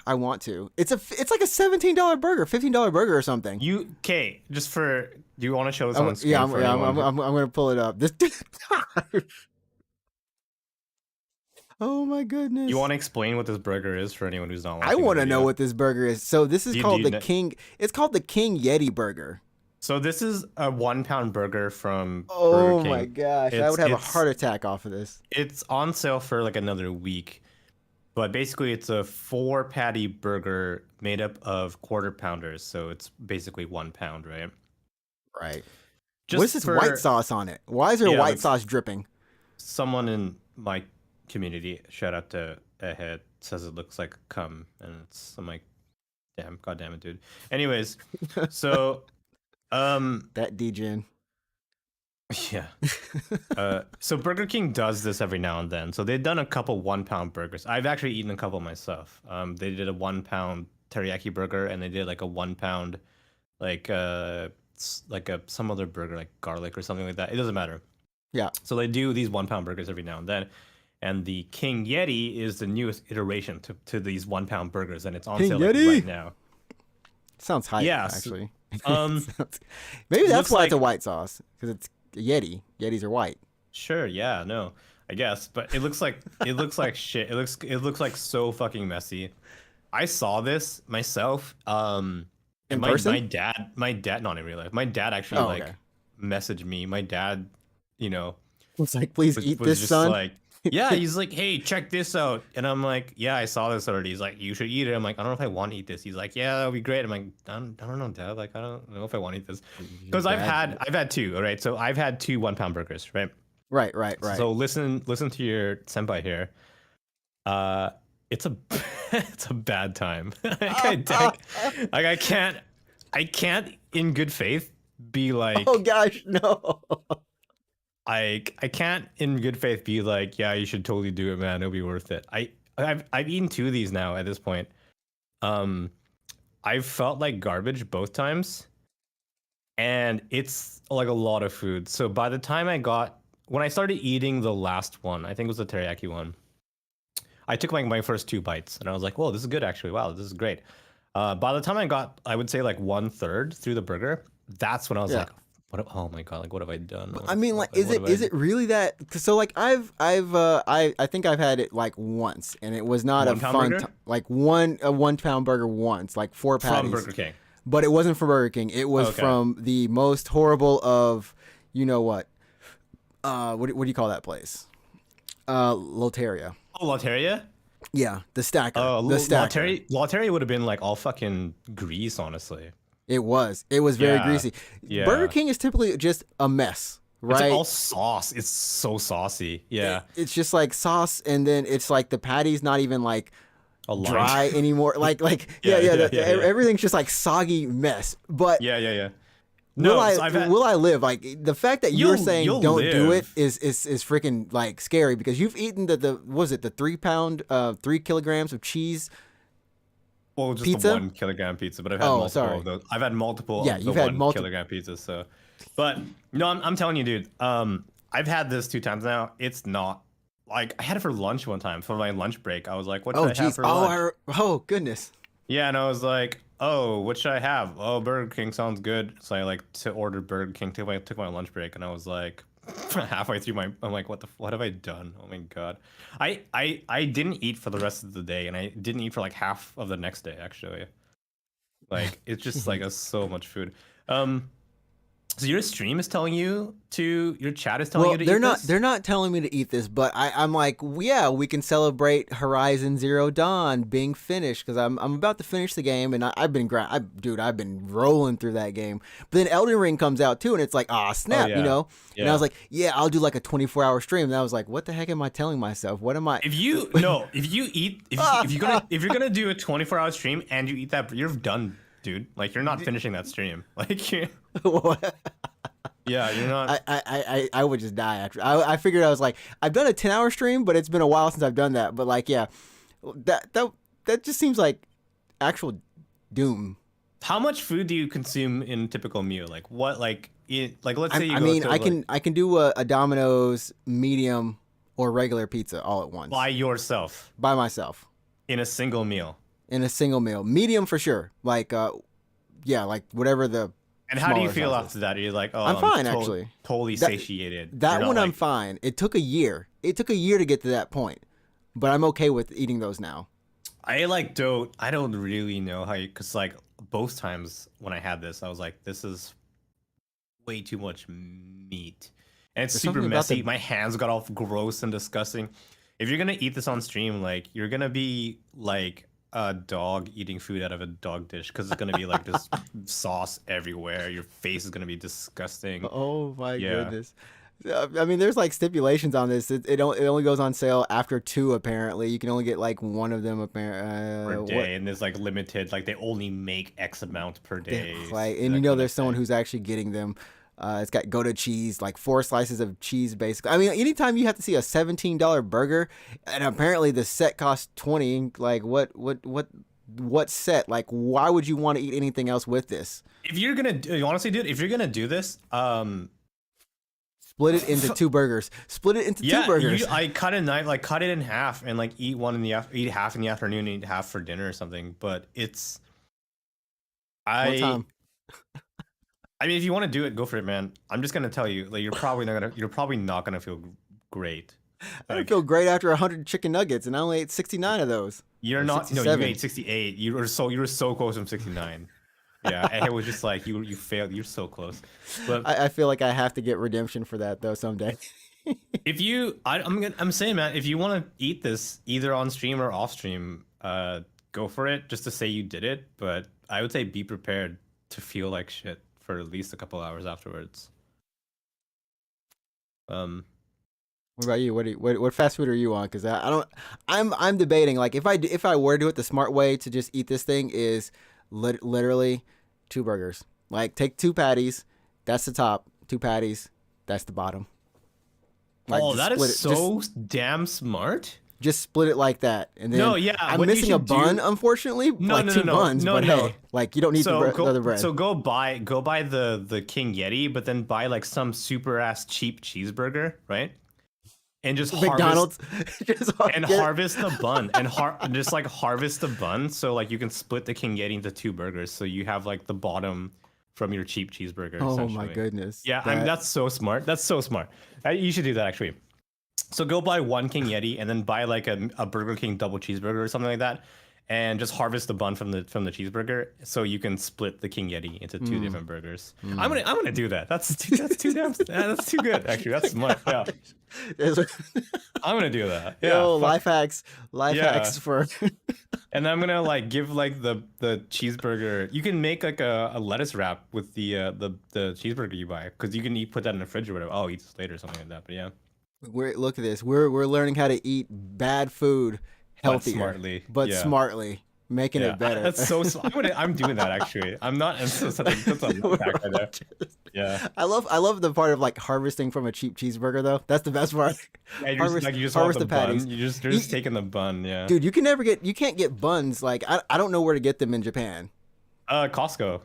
I want to. It's like a $17 burger, $15 burger or something. Do you want to show this on screen? Yeah, I'm gonna pull it up. This. Oh my goodness! You want to explain what this burger is for anyone who's not watching? I want to know what this burger is. So this is called the King. It's called the King Yeti Burger. So this is a 1 pound burger from Oh Burger King. My gosh! I would have a heart attack off of this. It's on sale for like another week, but basically it's a 4 patty burger made up of quarter pounders. So it's basically 1 pound, right? Right. What is this white sauce on it? Why is there white sauce dripping? Someone in my community, shout out to Ahead, says it looks like cum, and I'm like, damn, god damn it, dude. Anyways, so that degen. Yeah. So Burger King does this every now and then. So they've done a couple 1 pound burgers. I've actually eaten a couple myself. They did a 1 pound teriyaki burger, and they did like a 1 pound some other burger, like garlic or something like that. It doesn't matter. Yeah. So they do these 1 pound burgers every now and then. And the King Yeti is the newest iteration to these 1 pound burgers, and it's on sale right now. Sounds hype, actually. Maybe that's why it's a white sauce, because it's a Yeti. Yetis are white. Sure, yeah, no, I guess, but it looks like shit. It looks like so fucking messy. I saw this myself. In person? My dad, not in real life. My dad actually messaged me. My dad, was like, please eat this, son. Like, yeah, he's like, hey, check this out. And I'm like, yeah, I saw this already. He's like, you should eat it. I'm like, I don't know if I want to eat this. He's like, yeah, that'll be great. I'm like, I don't know, Dad. Like, I don't know if I want to eat this. Because I've had 2, all right? So I've had 2 1 pound burgers, right? Right. So listen to your senpai here. It's a it's a bad time. I can't in good faith be like, oh gosh, no. I can't in good faith be like, yeah, you should totally do it, man. It'll be worth it. I've eaten 2 of these now at this point. I've felt like garbage both times, and it's like a lot of food. So by the time when I started eating the last one, I think it was the teriyaki one, I took like my first 2 bites, and I was like, whoa, this is good actually. Wow, this is great. By the time I would say like 1/3 through the burger, that's when I was like, oh my god, like what have I done? I mean, like, is it really that? So like I think I've had it like once, and it was not a fun like a 1 pound burger once, like 4 patties from Burger King. But it wasn't from Burger King. It was from the most horrible of, you know what? What do you call that place? Loteria. Oh, Loteria? Yeah, the stacker. Oh, the stacker. Loteria would have been like all fucking grease, honestly. It was very greasy. Yeah. Burger King is typically just a mess, right? It's all sauce. It's so saucy. Yeah. It's just like sauce, and then it's like the patty's not even like dry anymore. Everything's just like soggy mess. But yeah. No, will I live? Like the fact that you're saying don't do it is freaking like scary, because you've eaten the 3 pound 3 kilograms of cheese. Well, just pizza? the 1 kilogram pizza, but I've had multiple of those. I've had multiple of the 1 kilogram pizzas. So, but no, I'm telling you, dude. I've had this 2 times now. It's not like I had it for lunch one time for my lunch break. I was like, what should I have for lunch? Oh goodness. Yeah, and I was like, oh, what should I have? Oh, Burger King sounds good. So I like to order Burger King. Took my lunch break, and I was like, halfway through I'm like, what have I done? Oh my god. I didn't eat for the rest of the day, and I didn't eat for like half of the next day actually. Like it's just like so much food. So your stream is telling you your chat is telling you to eat this? They're not telling me to eat this, but I'm like, yeah, we can celebrate Horizon Zero Dawn being finished, because I'm about to finish the game, and I've been rolling through that game. But then Elden Ring comes out too, and it's like, snap, Yeah. And I was like, yeah, I'll do like a 24-hour stream. And I was like, what the heck am I telling myself? What am I? If you're gonna do a 24-hour stream and you eat that, you're done, dude. Like you're not finishing that stream. Like Yeah, you're not. I would just die after. I figured I was like, I've done a 10-hour stream, but it's been a while since I've done that. But like, yeah, that just seems like actual doom. How much food do you consume in a typical meal? Like what? Like let's say you I go mean, to I can do a Domino's medium or regular pizza all at once by yourself by myself in a single meal. in a single meal. Medium for sure. Like yeah, like whatever the. And how do you smaller feel sizes. after that? You're like, oh, I'm fine actually. Totally satiated. That You're not one I'm like, fine. It took a year. It took a year to get to that point, but I'm okay with eating those now. I don't really know how you, cause like both times when I had this, I was like, this is way too much meat, and it's There's super something about messy. the- My hands got all gross and disgusting. If you're gonna eat this on stream, like you're gonna be like a dog eating food out of a dog dish, because it's gonna be like this sauce everywhere. Your face is gonna be disgusting. Oh my Yeah. goodness. I mean, there's like stipulations on this. It only goes on sale after 2. Apparently, you can only get like one of them. Per day, and there's like limited, like they only make X amount per day. Like, and you know, there's someone who's actually getting them. It's got Gouda cheese, like 4 slices of cheese, basically. I mean, anytime you have to see a $17 burger, and apparently the set costs 20. Like, what set? Like, why would you want to eat anything else with this? If you're gonna honestly, dude, if you're gonna do this, Split it into 2 burgers. Split it into 2 burgers. I cut it in half and like eat half in the afternoon, and eat half for dinner or something. But it's One time. I mean, if you want to do it, go for it, man. I'm just gonna tell you, like, you're probably not gonna feel great. I Like, feel great after 100 chicken nuggets, and I only ate 69 of those. you're Or not. No, 67. you ate 68. You were so close from 69. Yeah, and it was just like you failed. You're so close. But I feel like I have to get redemption for that though someday. if you, I'm saying, man, if you want to eat this either on stream or off stream, go for it. Just to say you did it, but I would say be prepared to feel like shit for at least a couple hours afterwards. What about you? What fast food are you on? Because I don't. I'm debating. Like if I were to do it, the smart way to just eat this thing is literally 2 burgers. Like take 2 patties. That's the top. 2 patties. That's the bottom. Like, Oh, just that split is it. so damn smart. Just split it like that, and then No, yeah, I'm what you missing a should do- bun, unfortunately. No, like no, 2 no, buns, no, but no. hey, like you don't need the other bread. So go buy the King Yeti, but then buy like some super ass cheap cheeseburger, right? And just McDonald's, just harvest the bun and just like harvest the bun, so like you can split the King Yeti into 2 burgers, so you have like the bottom from your cheap cheeseburger. Oh my essentially. goodness! Yeah, I mean, that's so smart. That's so smart. You should do that actually. So go buy 1 King Yeti and then buy like a Burger King double cheeseburger or something like that, and just harvest the bun from the cheeseburger, so you can split the King Yeti into 2 different burgers. I'm gonna do that. That's too that's too good actually. That's smart. Yeah, I'm gonna do that. Yeah, Yo, fuck. life Yeah. hacks for. And I'm gonna like give like the cheeseburger. You can make like a lettuce wrap with the cheeseburger you buy, because you can put that in the fridge or whatever. Oh, eat this later or something like that. But yeah. Look at this. We're learning how to eat bad food healthier, But smartly. Yeah. smartly, making Yeah, it better. that's so. I'm doing that actually. I'm not. That's a life hack right there. Yeah. I love the part of like harvesting from a cheap cheeseburger though. That's the best part. Yeah, you just harvest want the the patties. bun. You're just taking the bun. Yeah. Dude, you can't get buns. Like I don't know where to get them in Japan Costco.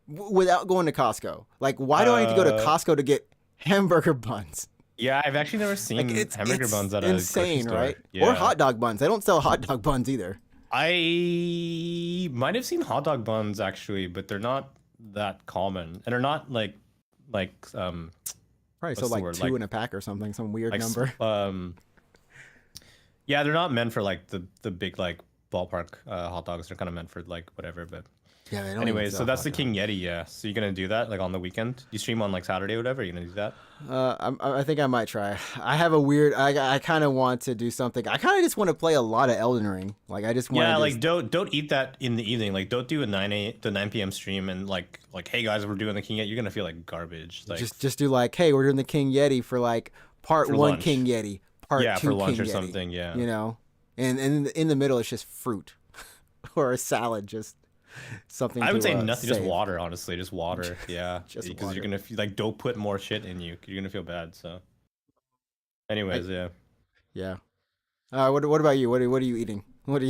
without going to Costco. Like why do I need to go to Costco to get hamburger buns? Yeah, I've actually never seen Like hamburger buns at insane, a grocery store. right? Yeah. Or hot dog buns. They don't sell hot dog buns either. I might have seen hot dog buns actually, but they're not that common, and they're not like Probably What's so the like word? 2 Like- in a pack or something, some weird like number. Yeah, they're not meant for like the big like ballpark hot dogs. They're kind of meant for like whatever. But Yeah, they don't even anyways, sell so that's hot the dogs. King Yeti. Yeah. So you're gonna do that like on the weekend? You stream on like Saturday or whatever. You're gonna do that? I think I might try. I have a weird. I kind of want to do something. I kind of just want to play a lot of Elden Ring. Like I just want. Yeah, to like don't eat that in the evening. Like don't do a 9 p.m. stream and like hey guys, we're doing the King Yeti. You're gonna feel like garbage. Like just do like, hey, we're doing the King Yeti for like part For 1 lunch. King Yeti, part 2 yeah, for lunch King or Yeti, something. Yeah. You know, and in the middle it's just fruit or a salad. Just something I would say to nothing, just save. water. Honestly, just water. Yeah, Just because water. you're gonna like don't put more shit in you. You're gonna feel bad. So, I, anyways, yeah. yeah. What about you? What are you eating? What do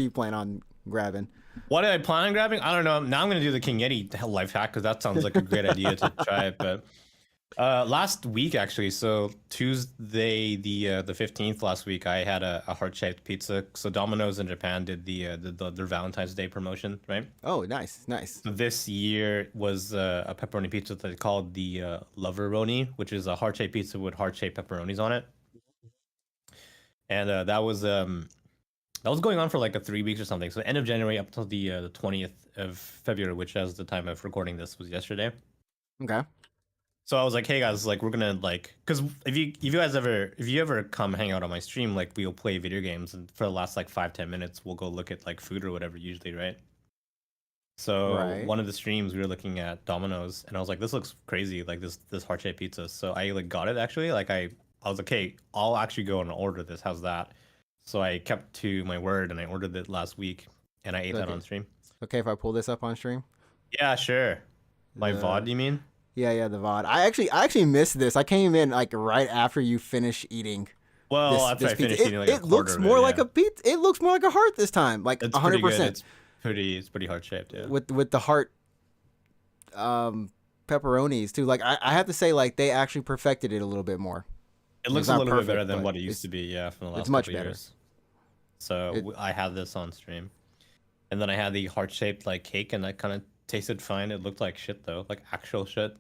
you plan on grabbing? What did I plan on grabbing? I don't know. Now I'm gonna do the King Yeti life hack because that sounds like a great idea to try it. But last week actually, so Tuesday the 15th last week, I had a heart-shaped pizza. So Domino's in Japan did their Valentine's Day promotion, right? Oh, nice, nice. So this year was a pepperoni pizza that they called the Loveroni, which is a heart-shaped pizza with heart-shaped pepperonis on it. And that was going on for like 3 weeks or something. So end of January up till the 20th of February, which as the time of recording this was yesterday. Okay. So I was like, hey guys, like we're gonna like, cause if you ever come hang out on my stream, like we'll play video games, and for the last like 5-10 minutes we'll go look at like food or whatever usually, right? So Right. one of the streams we were looking at Domino's, and I was like, this looks crazy, like this heart shaped pizza. So I like got it actually, like I was like, hey, I'll actually go and order this. How's that? So I kept to my word and I ordered it last week, and I ate that Okay. on stream. Okay, if I pull this up on stream. Yeah, sure. My The- VOD, you mean? Yeah, the VOD. I actually missed this. I came in like right after you finished eating. Well, This, after this I pizza. finished eating like a It looks quarter of more it, like yeah. a pizza. It looks more like a heart this time, like It's pretty good. 100%. It's pretty heart shaped, yeah. With the heart pepperonis too. Like I have to say, like they actually perfected it a little bit more. It looks It's a not little bit better perfect, than but what it used to be, yeah, from the last it's much couple better. years. So It- I had this on stream, and then I had the heart shaped like cake, and that kind of tasted fine. It looked like shit though, like actual shit.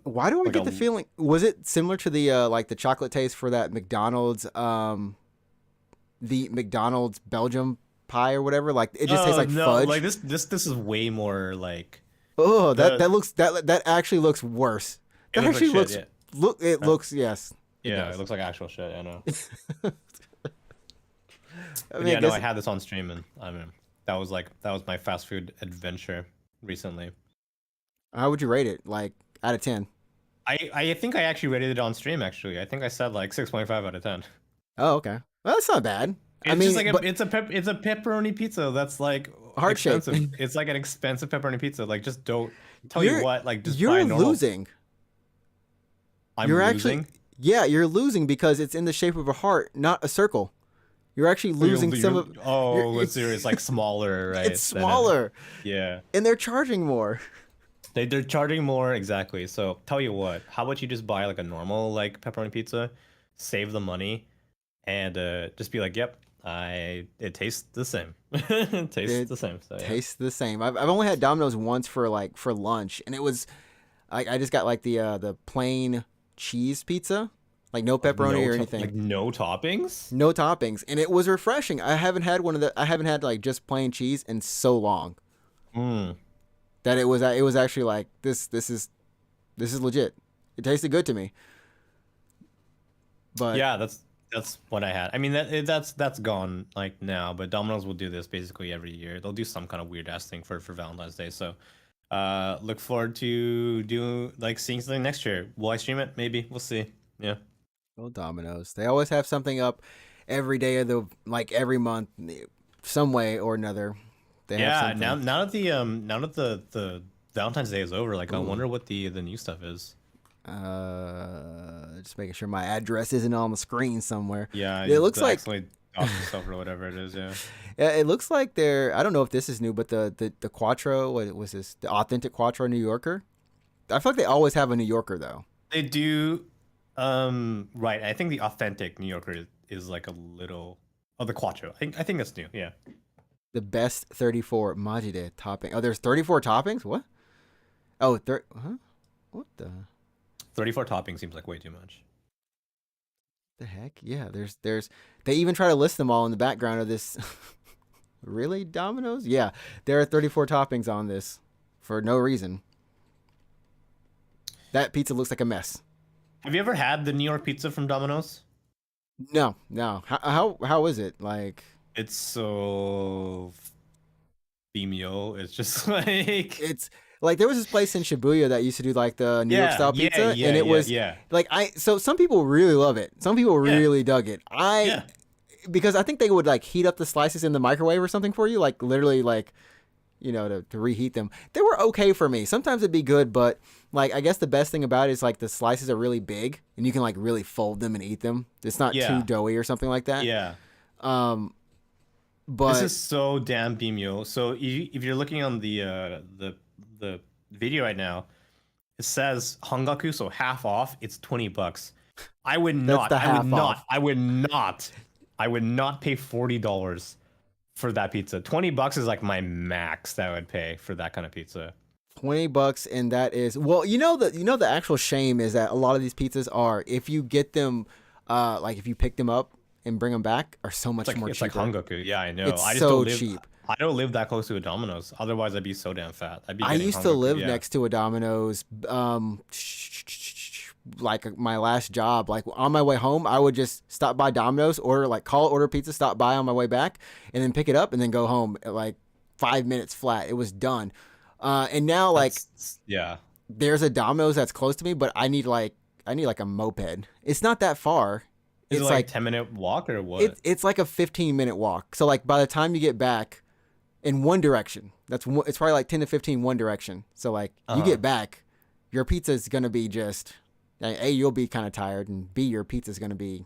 Why do I Like get the feeling? Was it similar to the like the chocolate taste for that McDonald's the McDonald's Belgium pie or whatever? Like it just tastes like no, fudge. like this is way more like Oh, the- that actually looks worse. it That looks actually like shit, looks it looks yes. yeah, does. it looks like actual shit. I know. I But mean, yeah, I no, guess- I had this on stream, and I mean that was my fast food adventure recently. how would you rate it? Like out of 10? I think I actually rated it on stream. Actually, I think I said like 6.5 out of 10. Oh, okay. Well, that's not bad. It's I mean, just like but it's a pepperoni pizza that's like Heart-shaped. expensive. It's like an expensive pepperoni pizza. Like just don't tell you You're- what. Like just buy you're normal. losing. I'm You're losing. actually you're losing because it's in the shape of a heart, not a circle. You're actually losing some of. It's serious. Like smaller, right? It's smaller, Yeah. and they're charging more. They're charging more, exactly. So tell you what, how about you just buy like a normal like pepperoni pizza, save the money, and just be like, yep, it tastes the same. It tastes It the same. So yeah. Tastes the same. I've only had Domino's once for lunch, and it was I just got like the plain cheese pizza, like no pepperoni or anything. Like no toppings. No toppings, and it was refreshing. I haven't had like just plain cheese in so long Mm. that it was actually like this is legit. It tasted good to me. But Yeah, that's what I had. I mean that's gone like now, but Domino's will do this basically every year. They'll do some kind of weird ass thing for Valentine's Day. So look forward to seeing something next year. Will I stream it? Maybe. We'll see. Yeah. well, Domino's, they always have something up every day of the every month, some way or another. They have Yeah, something. now that the Valentine's Day is over, like I wonder what the new stuff is. Just making sure my address isn't on the screen somewhere. Yeah, It looks like accidentally doxed yourself or whatever it is. Yeah. yeah, it looks like they're. I don't know if this is new, but the Quattro. What was this? The authentic Quattro New Yorker. I feel like they always have a New Yorker though. They do. Right. I think the authentic New Yorker is like a little. Oh, the Quattro. I think that's new. Yeah. The best 34 Majide topping. Oh, there's 34 toppings. What? Oh, huh? What the 34 toppings seems like way too much. heck? Yeah, there's. They even try to list them all in the background of this. Really, Domino's? Yeah, there are 34 toppings on this for no reason. That pizza looks like a mess. Have you ever had the New York pizza from Domino's? No. How is it? Like, It's so female. It's just like it's like there was this place in Shibuya that used to do like the New York style pizza, and it was yeah. like so some people really love it. Some people really dug it. Yeah. Because I think they would like heat up the slices in the microwave or something for you, like literally like to reheat them. They were okay for me. Sometimes it'd be good, but like I guess the best thing about it is like the slices are really big and you can like really fold them and eat them. It's not too doughy or something like that. Yeah. But this is so damn Bimyo. So if you're looking on the video right now, it says Hangaku, so half off. It's $20. I would not. I would not pay $40 for that pizza. $20 is like my max that I would pay for that kind of pizza. $20, and that is the actual shame is that a lot of these pizzas are, if you get them, like if you pick them up and bring them back, are so much more cheaper. It's like Hangaku. Yeah, I know. It's I just so don't live, cheap. I don't live that close to a Domino's. Otherwise, I'd be so damn fat. I used to live next to a Domino's. Like my last job, like on my way home, I would just stop by Domino's, order pizza, stop by on my way back, and then pick it up and then go home at like 5 minutes flat. It was done. And now there's a Domino's that's close to me, but I need like a moped. It's not that far. It's like 10-minute walk or what? It's like a 15-minute walk. So like by the time you get back in one direction, it's probably like 10 to 15 one direction. So like you get back, your pizza is gonna be just A, you'll be kind of tired, and B, your pizza's gonna be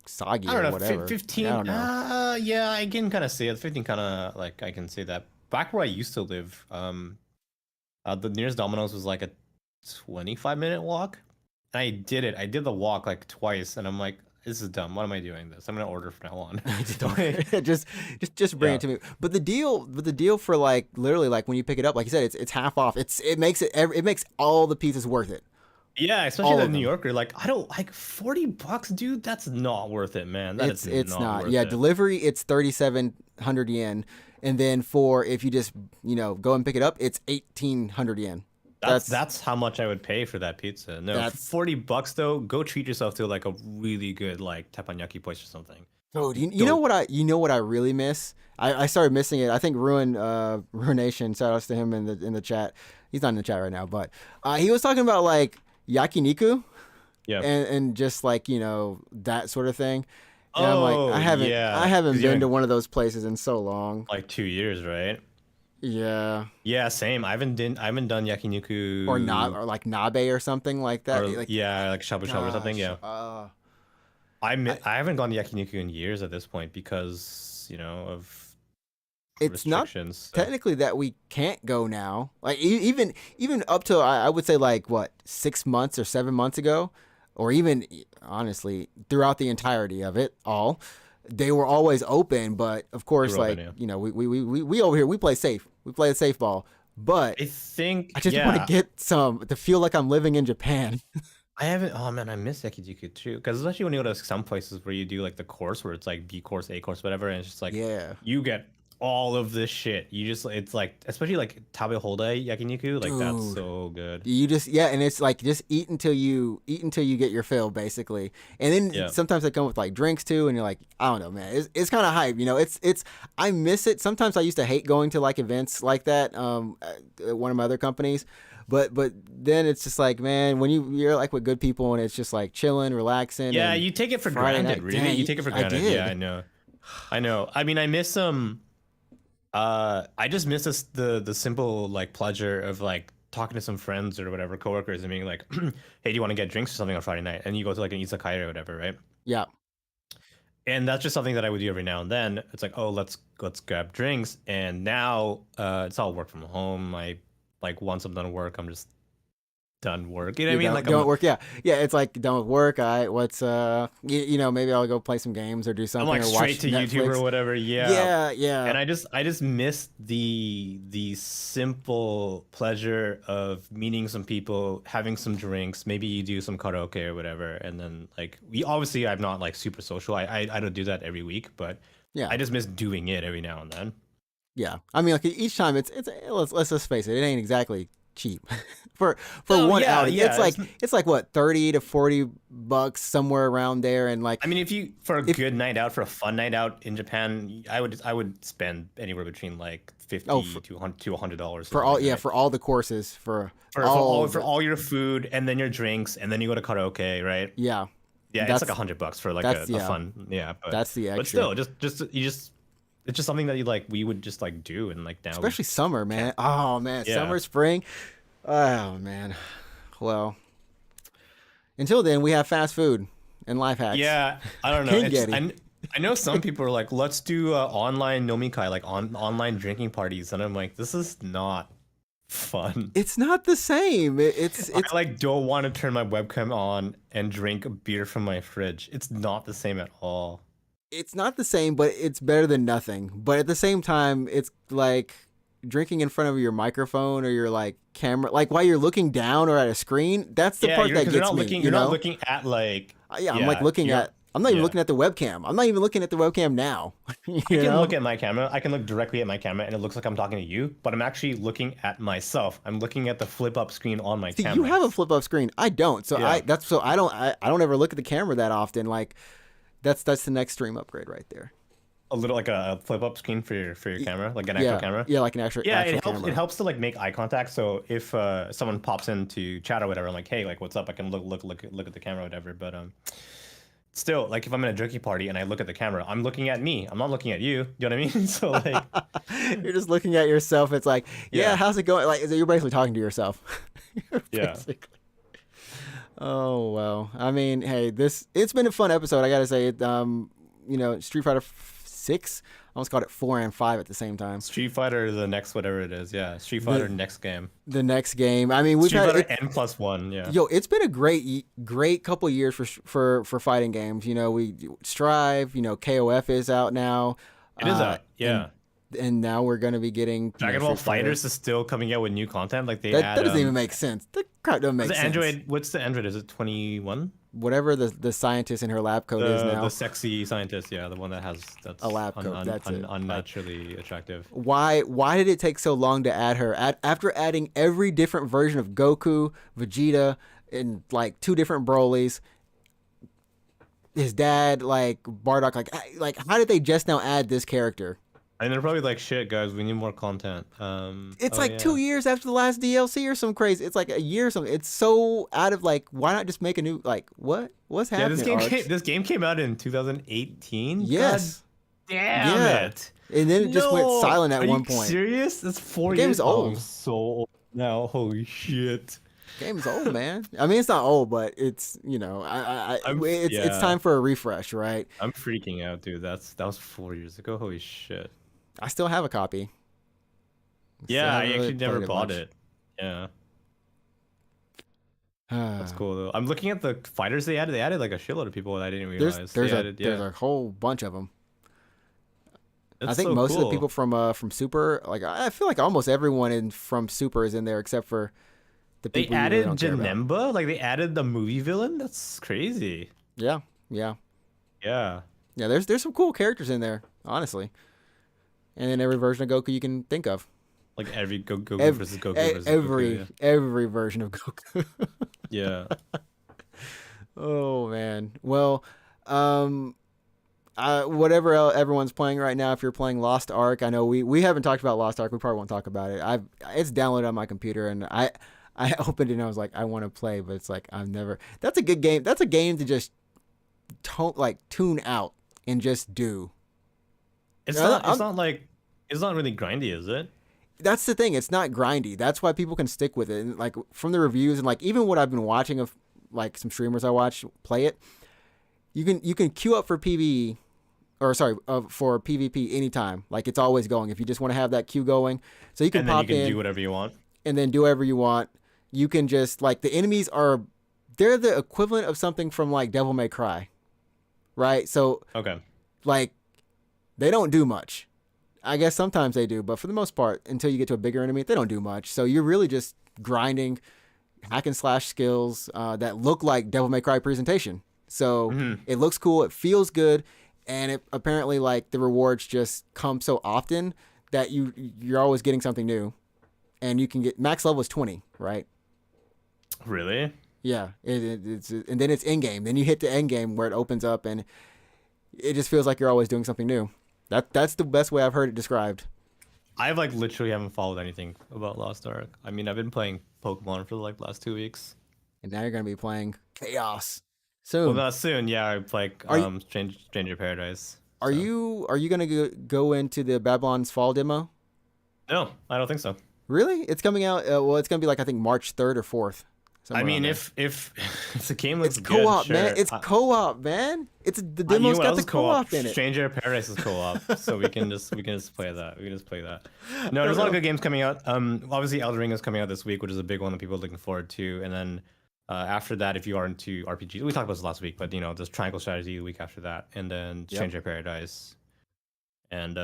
soggy or whatever. 15. I don't know. Yeah, I can kind of see it. 15 kind of like I can see that. Back where I used to live, the nearest Domino's was like a 25-minute walk. And I did it. I did the walk like twice, and I'm like, this is dumb. Why am I doing this? I'm gonna order from now on. just bring it to me. But the deal for like literally like when you pick it up, like you said, it's half off. It makes all the pizzas worth it. Yeah, especially the New Yorker. Like I don't like $40, dude. That's not worth it, man. It's not. Worth it. Delivery it's 3,700 yen, and then for if you just go and pick it up, it's 1,800 yen. That's how much I would pay for that pizza. No, $40 though. Go treat yourself to like a really good like teppanyaki place or something. Oh, you know what I really miss? I started missing it. I think Ruination. Shout outs to him in the chat. He's not in the chat right now, but he was talking about like yakiniku, and just like that sort of thing. And I'm like, I haven't been to one of those places in so long. Like 2 years, right? Yeah. Yeah, same. I haven't done yakiniku or like nabe or something like that. Or, like shabu shabu or something. Yeah. I haven't gone to yakiniku in years at this point because of it's restrictions. Not technically that we can't go now. Like even up to I would say like what 6 months or 7 months ago, or even honestly throughout the entirety of it all. They were always open, but of course, we over here we play safe. We play the safe ball, but I just want to get to feel like I'm living in Japan. I haven't. Oh man, I miss yakiniku too. Because especially when you go to some places where you do like the course, where it's like B course, A course, whatever, and it's just like you get all of this shit. It's like especially like tabe hodai yakiniku, like that's so good. You just and it's like just eat until you get your fill, basically. And then sometimes they come with like drinks too, and you're like, I don't know, man. It's kind of hype, It's I miss it. Sometimes I used to hate going to like events like that. At one of my other companies. But then it's just like, man, when you're like with good people and it's just like chilling, relaxing. Yeah, you take it for granted, really. Dang, you take it for granted. Yeah, I know. I mean, I miss I just miss the simple like pleasure of like talking to some friends or whatever, coworkers, and being like, hey, do you want to get drinks or something on Friday night? And you go to like an izakaya or whatever, right? Yeah. And that's just something that I would do every now and then. It's like, oh, let's grab drinks. And now it's all work from home. Like once I'm done work, I'm just done work. You know what I mean? Like done work. Yeah. It's like done with work. What's maybe I'll go play some games or do something. I'm like or straight watch to Netflix. YouTube or whatever. Yeah. And I just miss the simple pleasure of meeting some people, having some drinks. Maybe you do some karaoke or whatever, and then like I'm not like super social. I don't do that every week, but I just miss doing it every now and then. Yeah, I mean, like each time it's let's just face it, it ain't exactly cheap for one outing. Yeah, it's like what, $30 to $40 somewhere around there, and like I mean, if a good night out, for a fun night out in Japan, I would spend anywhere between like $50 to $100 for all for all the courses for all your food and then your drinks and then you go to karaoke, right? Yeah, it's like $100 for like a fun but, that's the extra. But still, just you just it's just something that we would just like do, and like now we Especially summer, man. can't. Oh man, Yeah. summer, spring. Oh man. Well, until then, we have fast food and life hacks. Yeah, I don't know. King It's Getty. I know some people are like, let's do online nomikai, like online drinking parties, and I'm like, this is not fun. It's not the same. It's I like don't want to turn my webcam on and drink a beer from my fridge. It's not the same at all. it's not the same, but it's better than nothing. But at the same time, it's like drinking in front of your microphone or your like camera, like while you're looking down or at a screen. That's the Yeah, part that because gets you're not me. looking. You You're not know? looking at like. Yeah, I'm like looking you're- at. I'm not even yeah. looking at the webcam. I'm not even looking at the webcam now. You I can know? look at my camera. I can look directly at my camera, and it looks like I'm talking to you. But I'm actually looking at myself. I'm looking at the flip up screen on my See, camera. you have a flip up screen. I don't. So Yeah. I don't ever look at the camera that often. Like that's the next stream upgrade right there. a little like a flip up screen for your camera, like an Yeah, actual camera. yeah, like an actual Yeah, actual it helps. camera. It helps to like make eye contact. So if someone pops into chat or whatever, I'm like, hey, like, what's up? I can look at the camera, or whatever. But still, like, if I'm in a jerky party and I look at the camera, I'm looking at me. I'm not looking at you. You know what I mean? So like, You're just looking at yourself. It's like, yeah, Yeah. how's it going? Like you're basically talking to yourself. Yeah. Basically. Oh well. I mean, hey, it's been a fun episode. I gotta say it. Street Fighter 6. I almost called it 4 and 5 at the same time. Street Fighter, the next whatever it is. Yeah, Street Fighter next game. The next game. I mean, we've Street had Fighter N+1. Yeah. Yo, it's been a great couple years for fighting games. You know, we Strive. You know, KOF is out now. It is out. Yeah. And now we're gonna be getting Dragon Ball Fighters is still coming out with new content. Like they That add. doesn't even make sense. That crap doesn't make the sense. Android. What's the Android? Is it 21? Whatever the scientist in her lab coat is now. The sexy scientist. Yeah, the one that's A lab coat, that's it. unnaturally attractive. Why did it take so long to add her? After adding every different version of Goku, Vegeta, and like 2 different Brolys, his dad, like Bardock, like how did they just now add this character? And they're probably like, shit, guys, we need more content. It's oh, like yeah. 2 years after the last DLC or some crazy. It's like a year or something. It's so out of like, why not just make a new, like, what's Yeah, happening? this game came out in 2018. Yes. God damn Yeah. it. And then it just went No. silent at Are one you point. serious? That's 4 The years. game's old. I'm so old now. Holy shit. Game's old, man. I mean, it's not old, but it's it's yeah. time for a refresh, right? I'm freaking out, dude. That was 4 years ago. Holy shit. I still have a copy. Yeah, I haven't really actually never played bought much. it. Yeah, That's that's cool though. I'm looking at the fighters they added. They added like a shitload of people that I didn't realize. There's They added, there's a whole bunch of them. I That's think so most of the cool. people from Super, like I feel like almost everyone from Super is in there except for the They people you really added don't care about. Janemba. Like they added the movie villain. That's crazy. Yeah. Yeah. There's some cool characters in there, honestly. And then every version of Goku you can think of. Like every Goku Every, versus Goku versus every Goku. every version of Goku. Yeah. Oh man. Well, whatever everyone's playing right now. If you're playing Lost Ark, I know we haven't talked about Lost Ark. We probably won't talk about it. It's downloaded on my computer, and I opened it and I was like, I want to play, but it's like I've never. That's a good game. That's a game to just tune out and just do. It's No, not really grindy, is it? That's the thing. It's not grindy. That's why people can stick with it. And like from the reviews and like even what I've been watching of like some streamers I watch play it, you can queue up for PvE, or sorry, for PvP anytime. Like it's always going. If you just want to have that queue going, so you can And then pop you can in do whatever you want. and then do whatever you want. You can just like the enemies they're the equivalent of something from like Devil May Cry, right? So Okay. like they don't do much. I guess sometimes they do, but for the most part, until you get to a bigger enemy, they don't do much. So you're really just grinding hack and slash skills that look like Devil May Cry presentation. So it looks cool, it feels good, and it apparently like the rewards just come so often that you're always getting something new, and you can get max level is 20, right? Really? Yeah, it's and then it's in game. Then you hit the end game where it opens up, and it just feels like you're always doing something new. That's the best way I've heard it described. I've like literally haven't followed anything about Lost Ark. I mean, I've been playing Pokemon for like the last 2 weeks. And now you're gonna be playing Chaos Well, soon. not soon. Yeah, I like Are you- Stranger Paradise. Are So you gonna go into the Babylon's Fall demo? no, I don't think so. Really? It's coming out. Well, it's gonna be like I think March 3rd or 4th, I somewhere around mean, there. if if the game looks It's good, co-op, man. sure. It's co-op, man. It's the You know demo's what got else the is co-op? co-op in it. Stranger of Paradise is co-op, so we can just play that. We can just play that. No, there's a lot of know. good games coming out. Obviously Elden Ring is coming out this week, which is a big one that people are looking forward to. And then after that, if you are into RPGs, we talked about this last week, but there's Triangle Strategy the week after that, and then Yep. Stranger of Paradise, and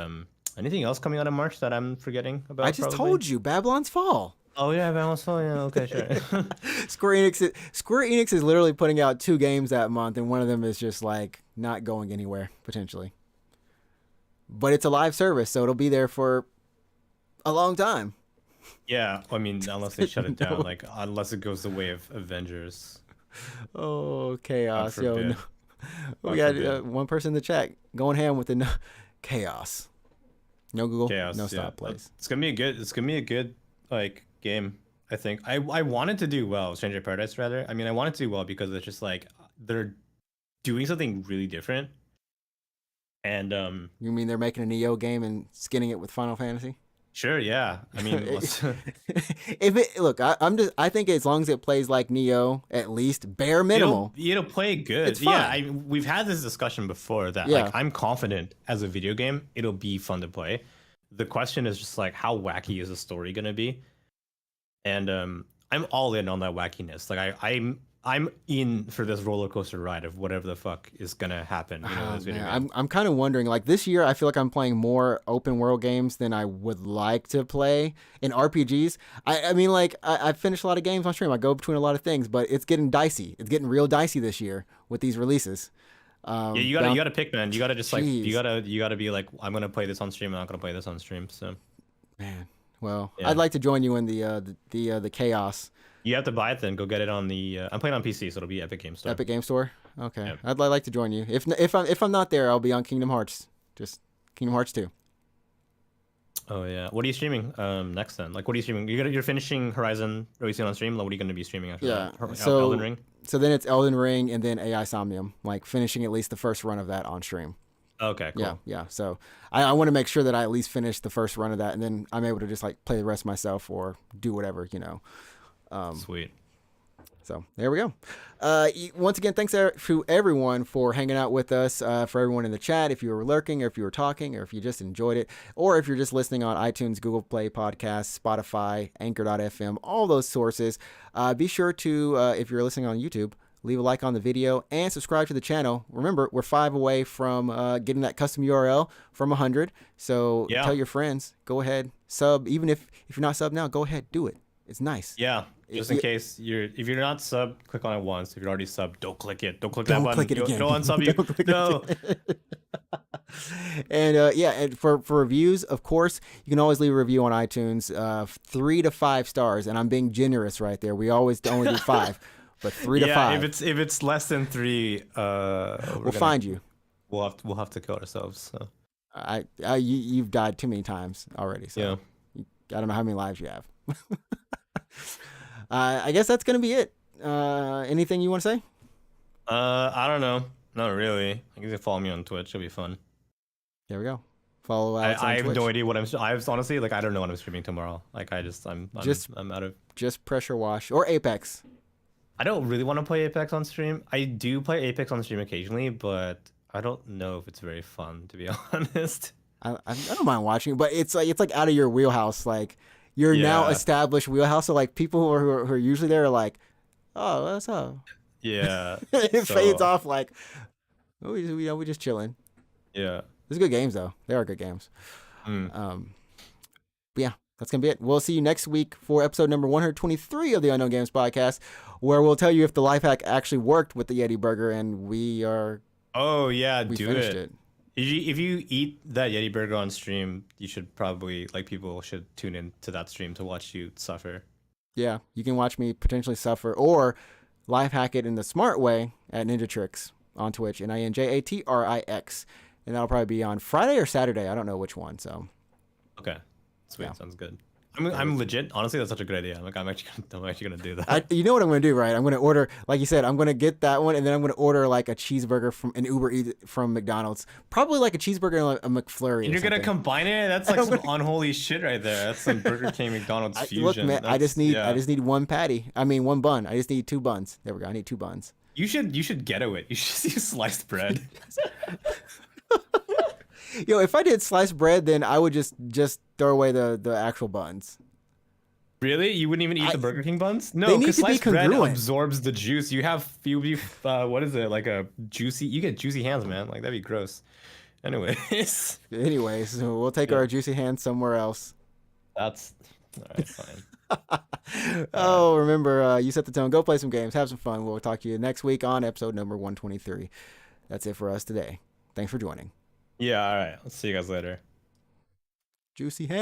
anything else coming out in March that I'm forgetting about? I just probably? told you, Babylon's Fall. Oh yeah, Balance Fall. Yeah, okay, sure. Square Enix is literally putting out 2 games that month, and one of them is just like not going anywhere potentially. But it's a live service, so it'll be there for a long time. Yeah, I mean, unless they shut it down, No. like unless it goes the way of Avengers. Oh, God chaos, yo! forbid. No. We God got forbid. one person in the chat going ham with the chaos. No Google, Chaos. no Yeah. stop plays. It's gonna be a good. It's gonna be a good like game. I think. I wanted to do well. Stranger of Paradise, rather. I mean, I wanted to do well because it's just like they're doing something really different. And You mean they're making a Neo game and skinning it with Final Fantasy? sure, yeah. I mean, Look, I think as long as it plays like Neo, at least bare minimal. it'll play good. It's Yeah, fine. we've had this discussion before that Yeah. like I'm confident as a video game, it'll be fun to play. The question is just like how wacky is the story gonna be? And I'm all in on that wackiness. Like I'm in for this roller coaster ride of whatever the fuck is gonna happen. In Oh, this video man, game. I'm kind of wondering. Like this year, I feel like I'm playing more open world games than I would like to play in RPGs. I mean, like I finished a lot of games on stream. I go between a lot of things, but it's getting dicey. It's getting real dicey this year with these releases. Yeah, you gotta pick, man. You gotta just like Jeez. you gotta be like, I'm gonna play this on stream. I'm not gonna play this on stream. So Man, well, Yeah. I'd like to join you in the chaos. you have to buy it. Then go get it on the. I'm playing on PC, so it'll be Epic Game Store. Epic Game Store. Okay, Yep. I'd like to join you. If I'm not there, I'll be on Kingdom Hearts. Just Kingdom Hearts 2. Oh yeah. What are you streaming next then? Like, what are you streaming? You're finishing Horizon releasing on stream. Like, what are you gonna be streaming after Yeah. that? So Elden Ring. So then it's Elden Ring and then AI Somnium, like finishing at least the first run of that on stream. Okay, cool. Yeah. So I want to make sure that I at least finish the first run of that, and then I'm able to just like play the rest myself or do whatever, Sweet. So there we go. Once again, thanks to everyone for hanging out with us, for everyone in the chat, if you were lurking or if you were talking or if you just enjoyed it, or if you're just listening on iTunes, Google Play Podcasts, Spotify, Anchor.fm, all those sources. Be sure to, if you're listening on YouTube, leave a like on the video and subscribe to the channel. Remember, we're 5 away from getting that custom URL from 100. So Yeah. tell your friends, go ahead, sub. Even if you're not sub now, go ahead, do it. It's nice. Yeah. Just in case if you're not sub, click on it once. If you're already sub, don't click it. Don't click that Don't button. click it again. Don't unsub you. Don't click it No. And and for reviews, of course, you can always leave a review on iTunes, 3 to 5 stars, and I'm being generous right there. We always only do 5, but 3 to 5. If it's less than 3, we'll find you. We'll have to kill ourselves. So. You've died too many times already, so Yeah. I don't know how many lives you have. I guess that's gonna be it. Anything you want to say? I don't know. Not really. I guess you can follow me on Twitch. It'll be fun. There we go. Follow Alex on I have Twitch. no idea what I was honestly like. I don't know what I'm streaming tomorrow. Like I'm out of. Just pressure wash or Apex. I don't really want to play Apex on stream. I do play Apex on stream occasionally, but I don't know if it's very fun, to be honest. I don't mind watching, but it's like out of your wheelhouse. Like you're now Yeah. established wheelhouse. So like people who are usually there are like, oh, what's up? Yeah. It so- fades off like, oh, we just chilling. Yeah. There's good games though. They are good games. Mm. But yeah, that's gonna be it. We'll see you next week for episode number 123 of the Unknown Games podcast, where we'll tell you if the life hack actually worked with the Yeti burger, and we Oh yeah, we do finished it. it. If you eat that Yeti burger on stream, you should probably people should tune in to that stream to watch you suffer. Yeah, you can watch me potentially suffer or life hack it in the smart way at Ninja Tricks on Twitch, NINJATRIX, and that'll probably be on Friday or Saturday. I don't know which one. So Okay, sweet, Yeah. sounds good. I'm legit. Honestly, that's such a good idea. I'm actually gonna do that. You know what I'm gonna do, right? I'm gonna order, like you said, I'm gonna get that one, and then I'm gonna order like a cheeseburger from an Uber Eats from McDonald's, probably like a cheeseburger and like a McFlurry. And Or you're gonna something. combine it? That's like some unholy shit right there. That's some Burger King McDonald's Look, fusion. man, That's I yeah. just need one patty. I mean, one bun. I just need 2 buns. There we go. I need 2 buns. You should ghetto it. You should just use sliced bread. Yo, if I did sliced bread, then I would just throw away the actual buns. Really? You wouldn't even eat the Burger King buns? They No, need because to be sliced bread congruent. absorbs the juice. What is it? Like a juicy, you get juicy hands, man. Like, that'd be gross. Anyways, Anyways, so we'll take yeah, our juicy hands somewhere else. that's all right, fine. All right. Oh, remember, you set the tone. Go play some games. Have some fun. We'll talk to you next week on episode number 123. That's it for us today. Thanks for joining. Yeah, all right. I'll see you guys later. Juicy hands.